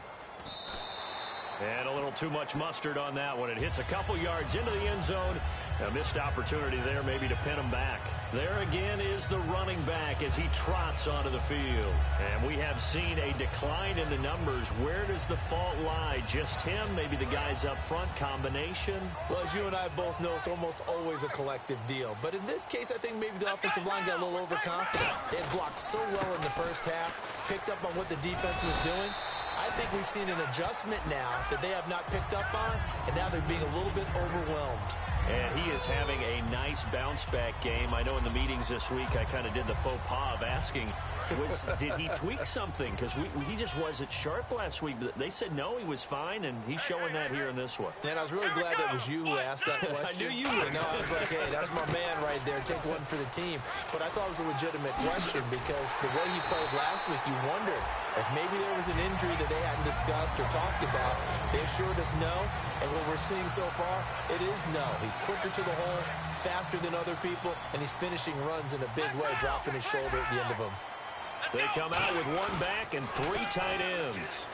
S4: And a little too much mustard on that one. It hits a couple yards into the end zone. A missed opportunity there maybe to pin him back. There again is the running back as he trots onto the field. And we have seen a decline in the numbers. Where does the fault lie? Just him? Maybe the guys up front? Combination?
S5: Well, as you and I both know, it's almost always a collective deal. But in this case, I think maybe the offensive line got a little overconfident. They had blocked so well in the first half, picked up on what the defense was doing. I think we've seen an adjustment now that they have not picked up on, and now they're being a little bit overwhelmed.
S4: And he is having a nice bounce-back game. I know in the meetings this week I kind of did the faux pas of asking, did he tweak something? Because he just wasn't sharp last week. They said no, he was fine, and he's showing that here in this one.
S5: And I was really glad that was you who asked that question.
S4: I knew you would.
S5: I was like, hey, that's my man right there, take one for the team. But I thought it was a legitimate question because the way he played last week, you wondered if maybe there was an injury that they hadn't discussed or talked about. They assured us no, and what we're seeing so far, it is no. He's quicker to the hole, faster than other people, and he's finishing runs in a big way, dropping his shoulder at the end of them.
S4: They come out with one back and 3 tight ends.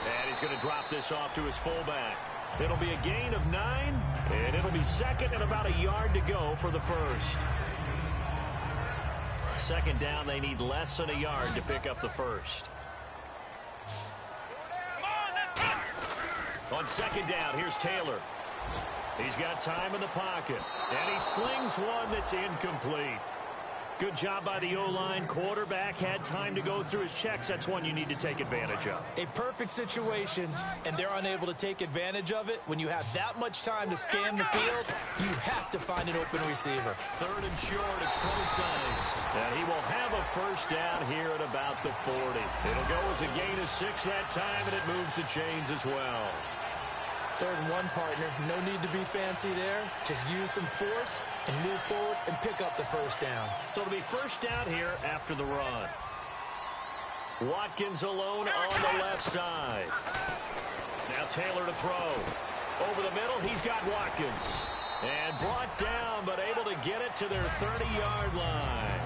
S4: And he's going to drop this off to his fullback. It'll be a gain of 9, and it'll be second and about a yard to go for the first. Second down, they need less than a yard to pick up the first. On second down, here's Taylor. He's got time in the pocket, and he slings one that's incomplete. Good job by the O-line. Quarterback had time to go through his checks. That's one you need to take advantage of.
S5: A perfect situation, and they're unable to take advantage of it. When you have that much time to scan the field, you have to find an open receiver.
S4: Third and short, it's Procise. And he will have a first down here at about the 40. It'll go as a gain of 6 that time, and it moves the chains as well.
S5: 3rd and 1, partner. No need to be fancy there. Just use some force and move forward and pick up the first down.
S4: So it'll be first down here after the run. Watkins alone on the left side. Now Taylor to throw. Over the middle, he's got Watkins. And brought down, but able to get it to their 30-yard line.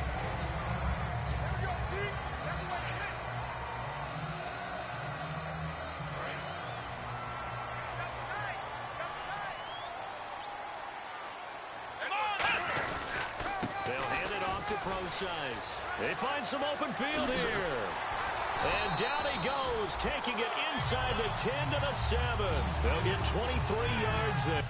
S4: Procise. They find some open field here. And down he goes, taking it inside the 10 to the 7. They'll get 23 yards there.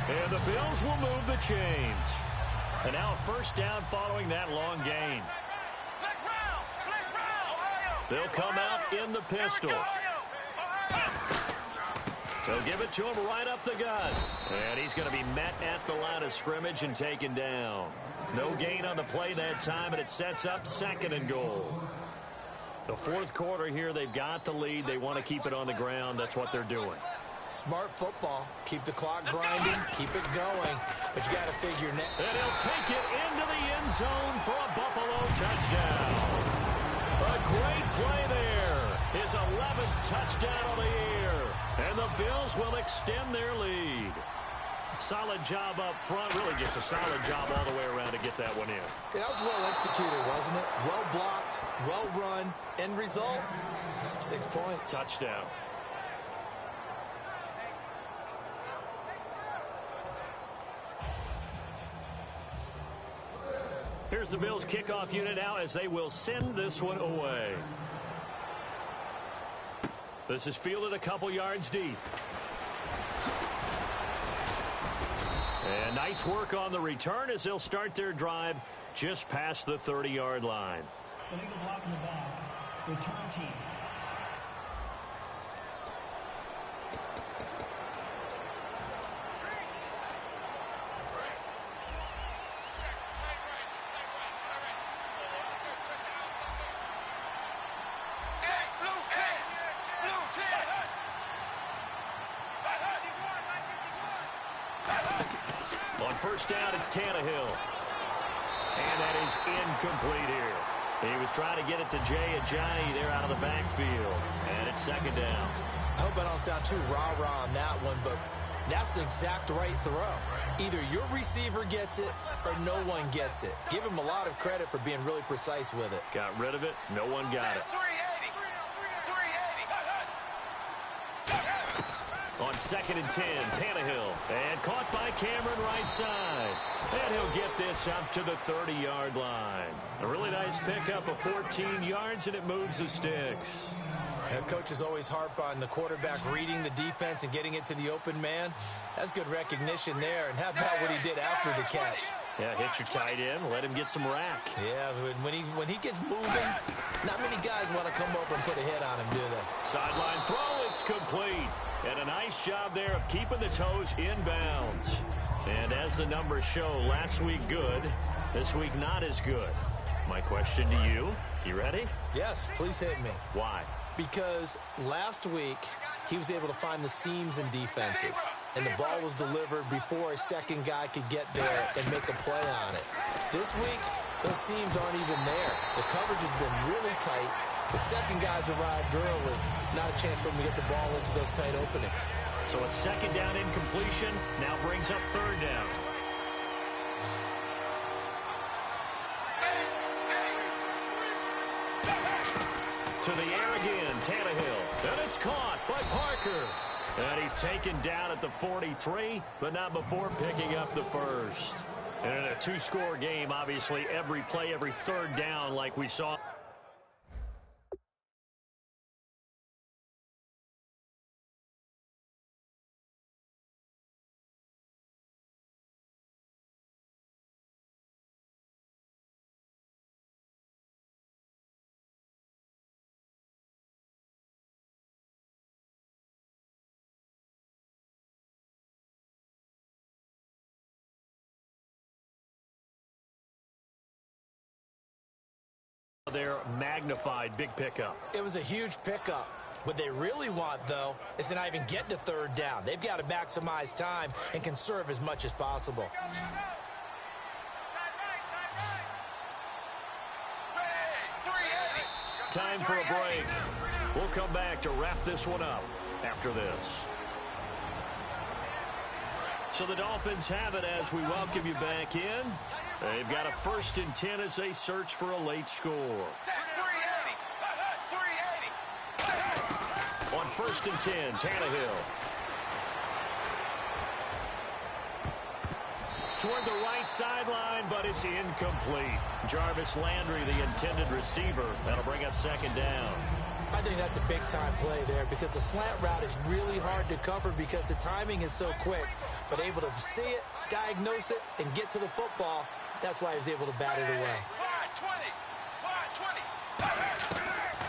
S4: And the Bills will move the chains. And now a first down following that long gain. They'll come out in the pistol. They'll give it to him right up the gut. And he's going to be met at the line of scrimmage and taken down. No gain on the play that time, and it sets up 2nd and goal. The 4th quarter here, they've got the lead. They want to keep it on the ground. That's what they're doing.
S5: Smart football. Keep the clock grinding. Keep it going. But you got to figure net.
S4: And he'll take it into the end zone for a Buffalo touchdown. A great play there. His 11th touchdown of the year. And the Bills will extend their lead. Solid job up front. Really just a solid job all the way around to get that one in.
S5: Yeah, that was well executed, wasn't it? Well blocked, well run. End result, 6 points.
S4: Touchdown. Here's the Bills kickoff unit now as they will send this one away. This is fielded a couple yards deep. And nice work on the return as they'll start their drive just past the 30-yard line.
S6: Illegal block in the back. Return team.
S4: First down, it's Tannehill. And that is incomplete here. He was trying to get it to Jay Ajayi there out of the backfield. And it's 2nd down.
S5: I hope I don't sound too rah-rah on that one, but that's the exact right throw. Either your receiver gets it or no one gets it. Give him a lot of credit for being really precise with it.
S4: Got rid of it. No one got it. On 2nd and 10, Tannehill. And caught by Cameron right side. And he'll get this up to the 30-yard line. A really nice pickup of 14 yards, and it moves the sticks.
S5: Coaches always harp on the quarterback reading the defense and getting it to the open man. That's good recognition there. And how about what he did after the catch?
S4: Yeah, hit your tight end, let him get some rack.
S5: Yeah, when he gets moving, not many guys want to come over and put a hit on him, do they?
S4: Sideline throw, it's complete. And a nice job there of keeping the toes in bounds. And as the numbers show, last week good, this week not as good. My question to you, you ready?
S5: Yes, please hit me.
S4: Why?
S5: Because last week, he was able to find the seams in defenses, and the ball was delivered before a second guy could get there and make a play on it. This week, those seams aren't even there. The coverage has been really tight. The second guy's arrived early. Not a chance for him to get the ball into those tight openings.
S4: So a second down incompletion now brings up third down. To the air again, Tannehill. And it's caught by Parker. And he's taken down at the 43, but not before picking up the first. And in a two-score game, obviously, every play, every third down like we saw. Their magnified big pickup.
S5: It was a huge pickup. What they really want, though, is to not even get to third down. They've got to maximize time and conserve as much as possible.
S4: Time for a break. We'll come back to wrap this one up after this. So the Dolphins have it as we welcome you back in. They've got a 1st and 10 as they search for a late score. On 1st and 10, Tannehill. Toward the right sideline, but it's incomplete. Jarvis Landry, the intended receiver. That'll bring up second down.
S5: I think that's a big-time play there because the slant route is really hard to cover because the timing is so quick. But able to see it, diagnose it, and get to the football, that's why he was able to bat it away.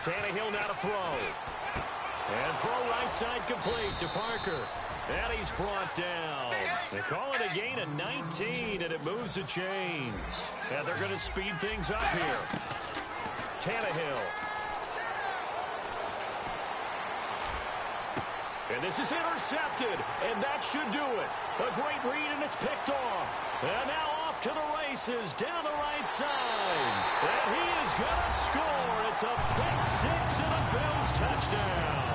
S4: Tannehill now to throw. And throw right side complete to Parker. And he's brought down. They call it a gain of 19, and it moves the chains. And they're going to speed things up here. Tannehill. And this is intercepted, and that should do it. A great read, and it's picked off. And now off to the races, down the right side. And he is going to score. It's a pick six and a Bills touchdown.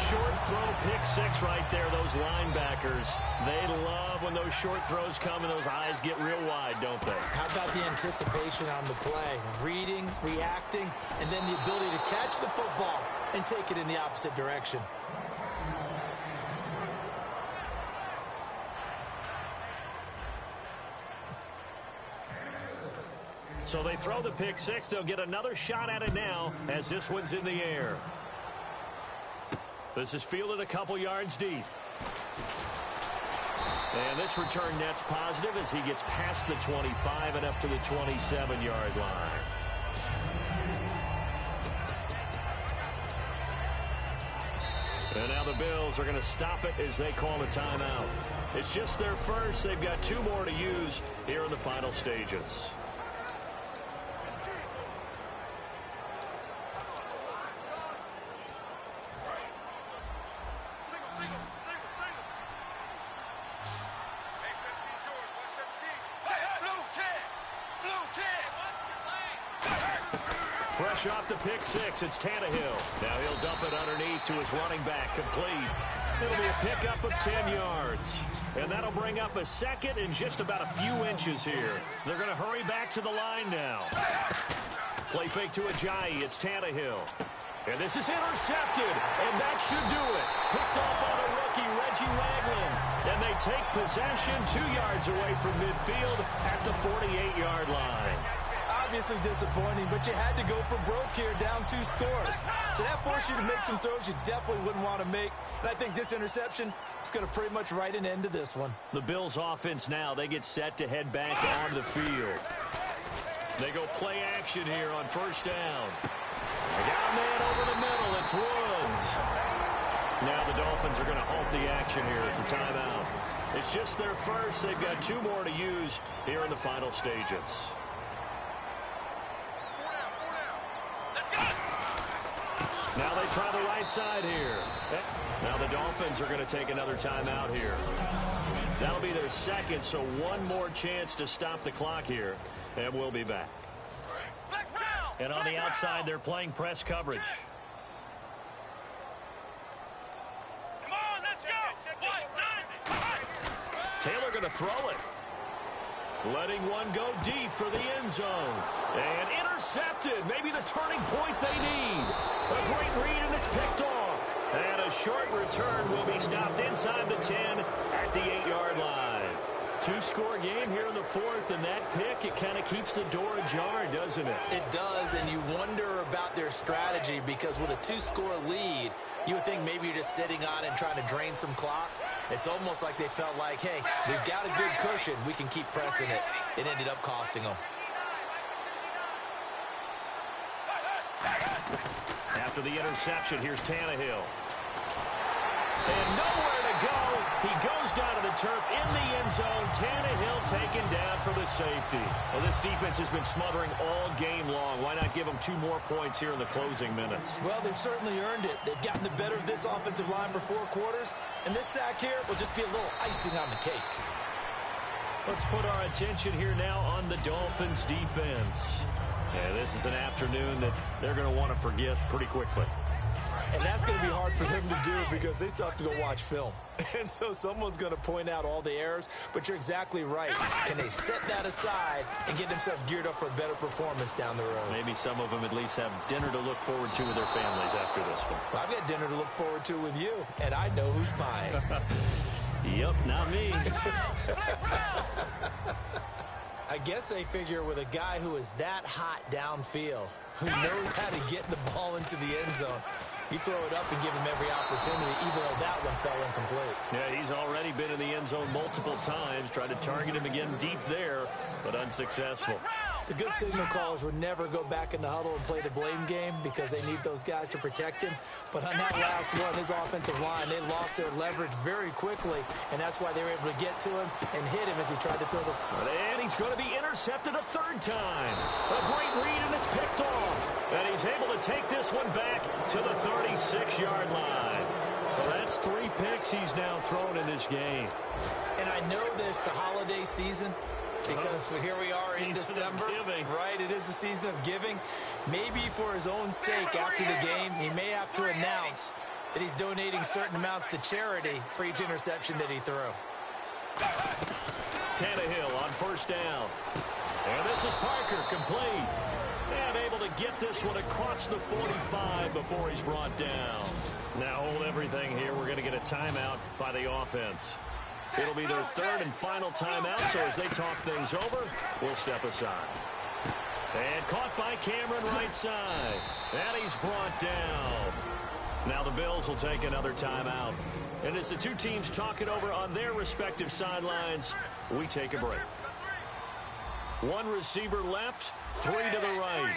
S4: Short throw, pick six right there. Those linebackers, they love when those short throws come and those eyes get real wide, don't they?
S5: How about the anticipation on the play? Reading, reacting, and then the ability to catch the football and take it in the opposite direction.
S4: So they throw the pick six. They'll get another shot at it now as this one's in the air. This is fielded a couple yards deep. And this return net's positive as he gets past the 25 and up to the 27-yard line. And now the Bills are going to stop it as they call a timeout. It's just their first. They've got two more to use here in the final stages. Fresh off the pick six, it's Tannehill. Now he'll dump it underneath to his running back, complete. It'll be a pickup of 10 yards. And that'll bring up a second and just about a few inches here. They're going to hurry back to the line now. Play fake to Ajayi, it's Tannehill. And this is intercepted, and that should do it. Picked off on a rookie, Reggie Wagland. And they take possession 2 yards away from midfield at the 48-yard line.
S5: Obviously disappointing, but you had to go for broke here, down 2 scores. So that forced you to make some throws you definitely wouldn't want to make. And I think this interception is going to pretty much write an end to this one.
S4: The Bills offense now, they get set to head back on the field. They go play action here on first down. They got a man over the middle. It's Woods. Now the Dolphins are going to halt the action here. It's a timeout. It's just their first. They've got 2 more to use here in the final stages. Now they try the right side here. Now the Dolphins are going to take another timeout here. That'll be their second, so one more chance to stop the clock here, and we'll be back. And on the outside, they're playing press coverage.
S3: Come on, let's go.
S4: Taylor going to throw it. Letting one go deep for the end zone. And intercepted. Maybe the turning point they need. A great read, and it's picked off. And a short return will be stopped inside the 10 at the 8-yard line. Two-score game here in the fourth, and that pick, it kind of keeps the door ajar, doesn't it?
S5: It does, and you wonder about their strategy because with a two-score lead, you would think maybe you're just sitting on it and trying to drain some clock. It's almost like they felt like, hey, we've got a good cushion. We can keep pressing it. It ended up costing them.
S4: After the interception, here's Tannehill. And nowhere to go. He goes down to the turf in the end zone. Tannehill taken down for the safety. Well, this defense has been smothering all game long. Why not give them 2 more points here in the closing minutes?
S5: Well, they've certainly earned it. They've gotten the better of this offensive line for 4 quarters. And this sack here will just be a little icing on the cake.
S4: Let's put our attention here now on the Dolphins defense. Yeah, this is an afternoon that they're going to want to forget pretty quickly.
S5: And that's going to be hard for them to do because they still have to go watch film. And so someone's going to point out all the errors, but you're exactly right. Can they set that aside and get themselves geared up for a better performance down the road?
S4: Maybe some of them at least have dinner to look forward to with their families after this one.
S5: Well, I've got dinner to look forward to with you, and I know who's buying.
S4: Yep, not me.
S5: I guess they figure with a guy who is that hot downfield, who knows how to get the ball into the end zone, you throw it up and give him every opportunity, even though that one fell incomplete.
S4: Yeah, he's already been in the end zone multiple times, tried to target him again deep there, but unsuccessful.
S5: The good signal callers would never go back in the huddle and play the blame game because they need those guys to protect him. But on that last one, his offensive line, they lost their leverage very quickly, and that's why they were able to get to him and hit him as he tried to throw the...
S4: And he's going to be intercepted a 3rd time. A great read, and it's picked off. And he's able to take this one back to the 36-yard line. Well, that's 3 picks he's now thrown in this game.
S5: And I know this, the holiday season, because here we are in December, right? It is the season of giving. Maybe for his own sake after the game, he may have to announce that he's donating certain amounts to charity for each interception that he threw.
S4: Tannehill on 1st down. And this is Parker, complete. And able to get this one across the 45 before he's brought down. Now hold everything here. We're going to get a timeout by the offense. It'll be their 3rd and final timeout, so as they talk things over, we'll step aside. And caught by Cameron right side. And he's brought down. Now the Bills will take another timeout. And as the 2 teams talk it over on their respective sidelines, we take a break. 1 receiver left, 3 to the right.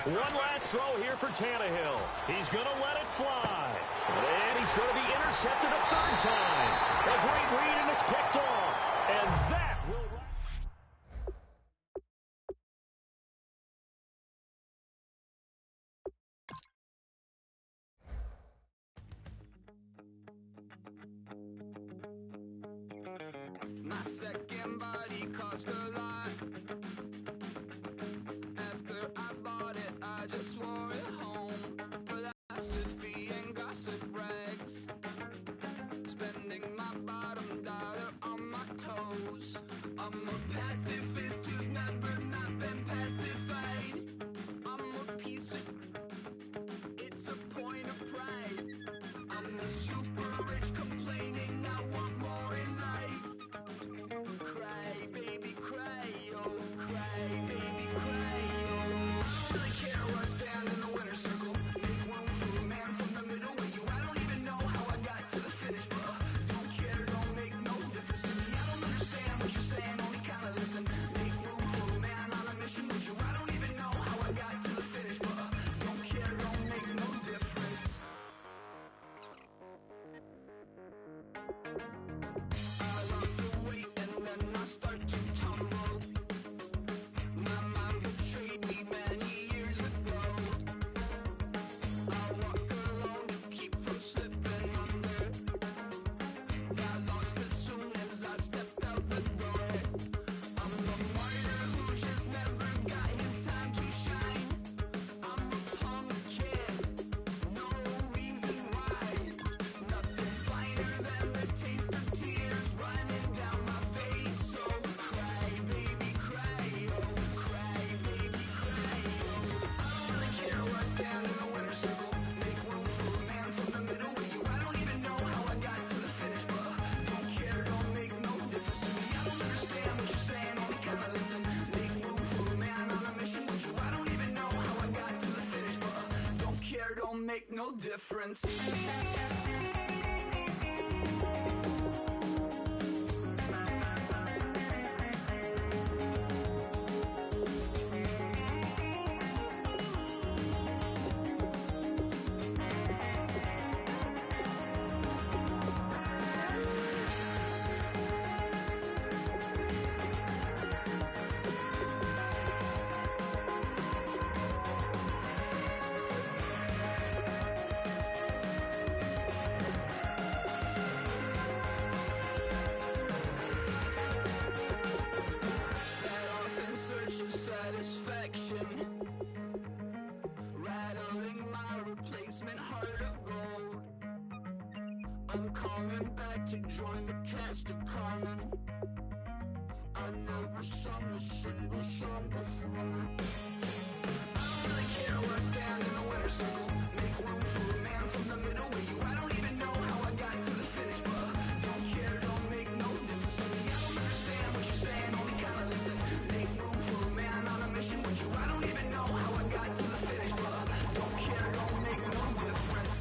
S4: 1 last throw here for Tannehill. He's going to let it fly. And he's going to be intercepted a 3rd time. A great read, and it's picked off. And that will...
S2: My second body cost a lot. After I bought it, I just wore it home. Philosophy and gossip rags. Spending my bottom dollar on my toes. I'm a pacifist who's never not been pacified. I'm a piece of... It's a point of pride. I'm the super rich complaining I want more in life. Cry, baby, cry, oh, cry, baby, cry, oh. Really care where I stand in the winner's circle. Make room for a man from the middle with you. I don't even know how I got to the finish, bro. Don't care, don't make no difference to me. I don't understand what you're saying, only kinda listen. don't make no difference. Rattling my replacement heart of gold. I'm coming back to join the cast of Carmen. I never sung a single song before. I don't really care where I stand in the winner's circle. Make room for a man from the middle with you. I don't even know how I got to the finish, but don't care, don't make no difference to me. I don't understand what you're saying, only kinda listen. Make room for a man on a mission with you. I don't even know how I got to the finish, but don't care, don't make no difference.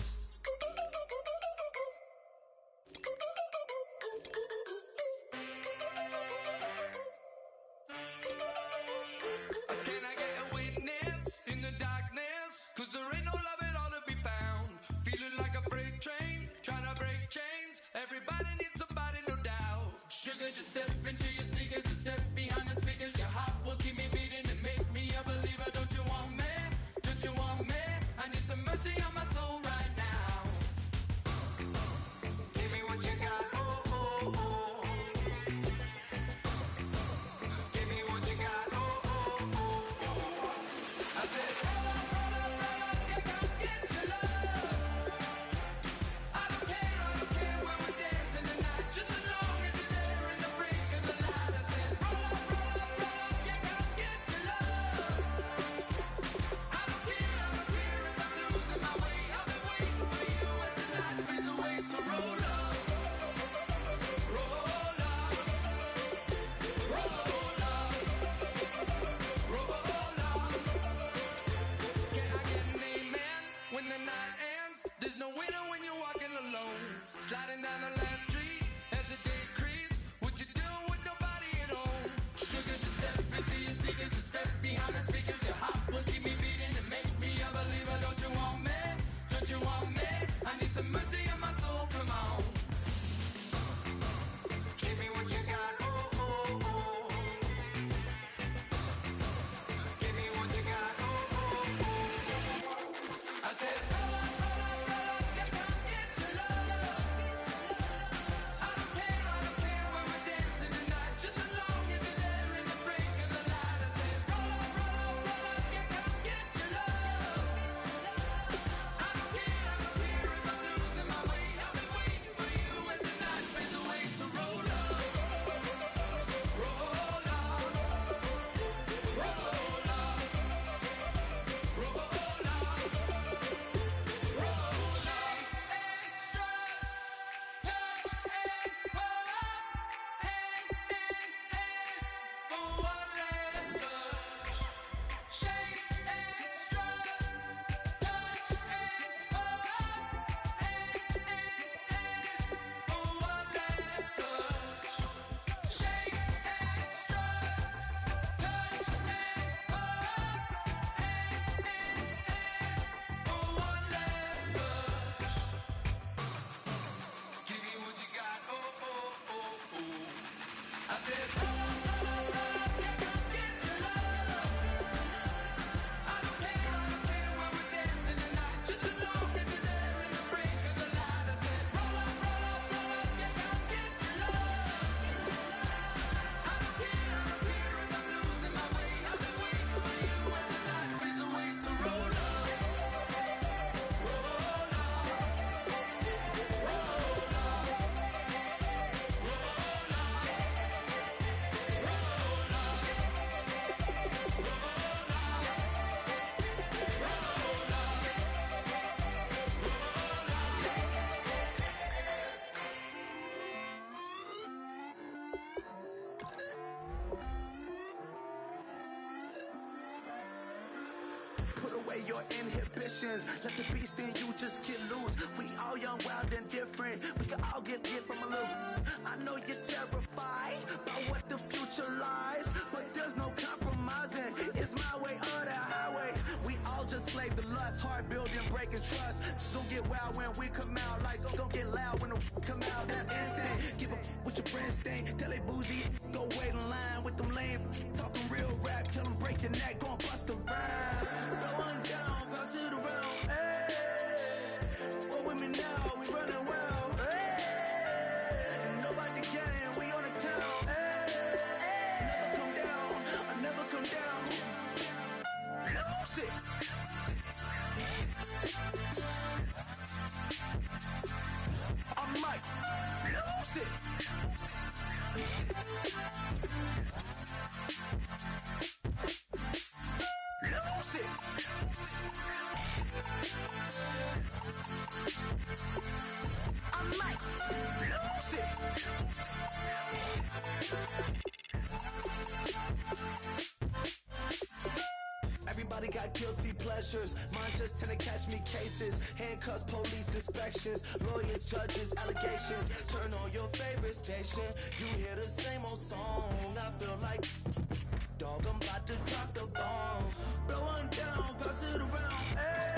S2: Can I get a witness in the darkness? 'Cause there ain't no love at all to be found. Feeling like a freight train, trying to break chains. Everybody needs somebody, no doubt. Sugar, just step into your sneakers and step behind the speakers. Your heart will keep me beating and make me a believer. Don't you want me? Don't you want me? I need some mercy on my soul right now. Give me what you got, oh, oh, oh. Give me what you got, oh, oh, oh, oh. I said, roll up, yeah, come get your love. I don't care where we're dancing tonight. Just as long as you're there in the freak Put away your inhibitions. Let the beast in you just get loose. We all young, wild, and different. We can all get hit from a little. I know you're terrified by what the future lies, but there's no compromising. It's my way or the highway. We all just slave the lust, heart building, breaking trust. Don't get wild when we come out, like don't get loud when the come out. That's instant. Give up with your friends thing. Tell they bougie, go wait in line with them lame. Talking real rap, tell them break your neck, go and bust a rhyme. Going down, pass it around. Hey, what with me now? We running wild. Hey, and nobody can, we on the town. Hey, never come down, I never come down. Lose it. I might lose it. Lose it. I might lose it. Everybody got guilty pleasures. Mine just tend to catch me cases. Handcuffs, police inspections, lawyers, judges, allegations. Turn on your favorite station. You hear the same old song. I feel like dog, I'm about to drop the bomb. Blow one down, pass it around. Hey,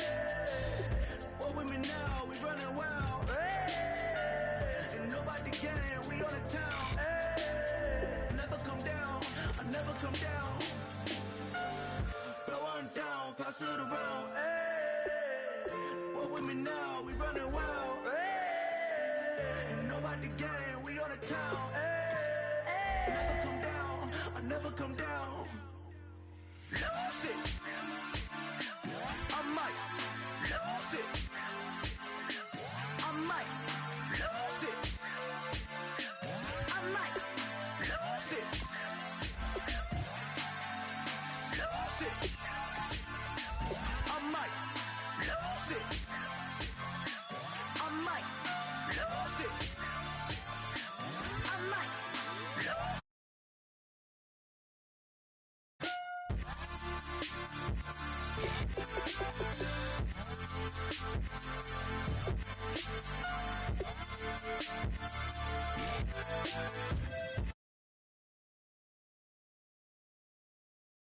S2: what with me now? We running wild. Hey, and nobody can. We on the town. Hey, never come down. I never come down. Blow one down, pass it around. Hey, what with me now? We running wild. Hey, and nobody can. We on the town. Hey, never come down. I never come down. Lose it. I might lose it. I might lose it. I might lose it. Lose it. I might lose it. I might lose it. I might lose it.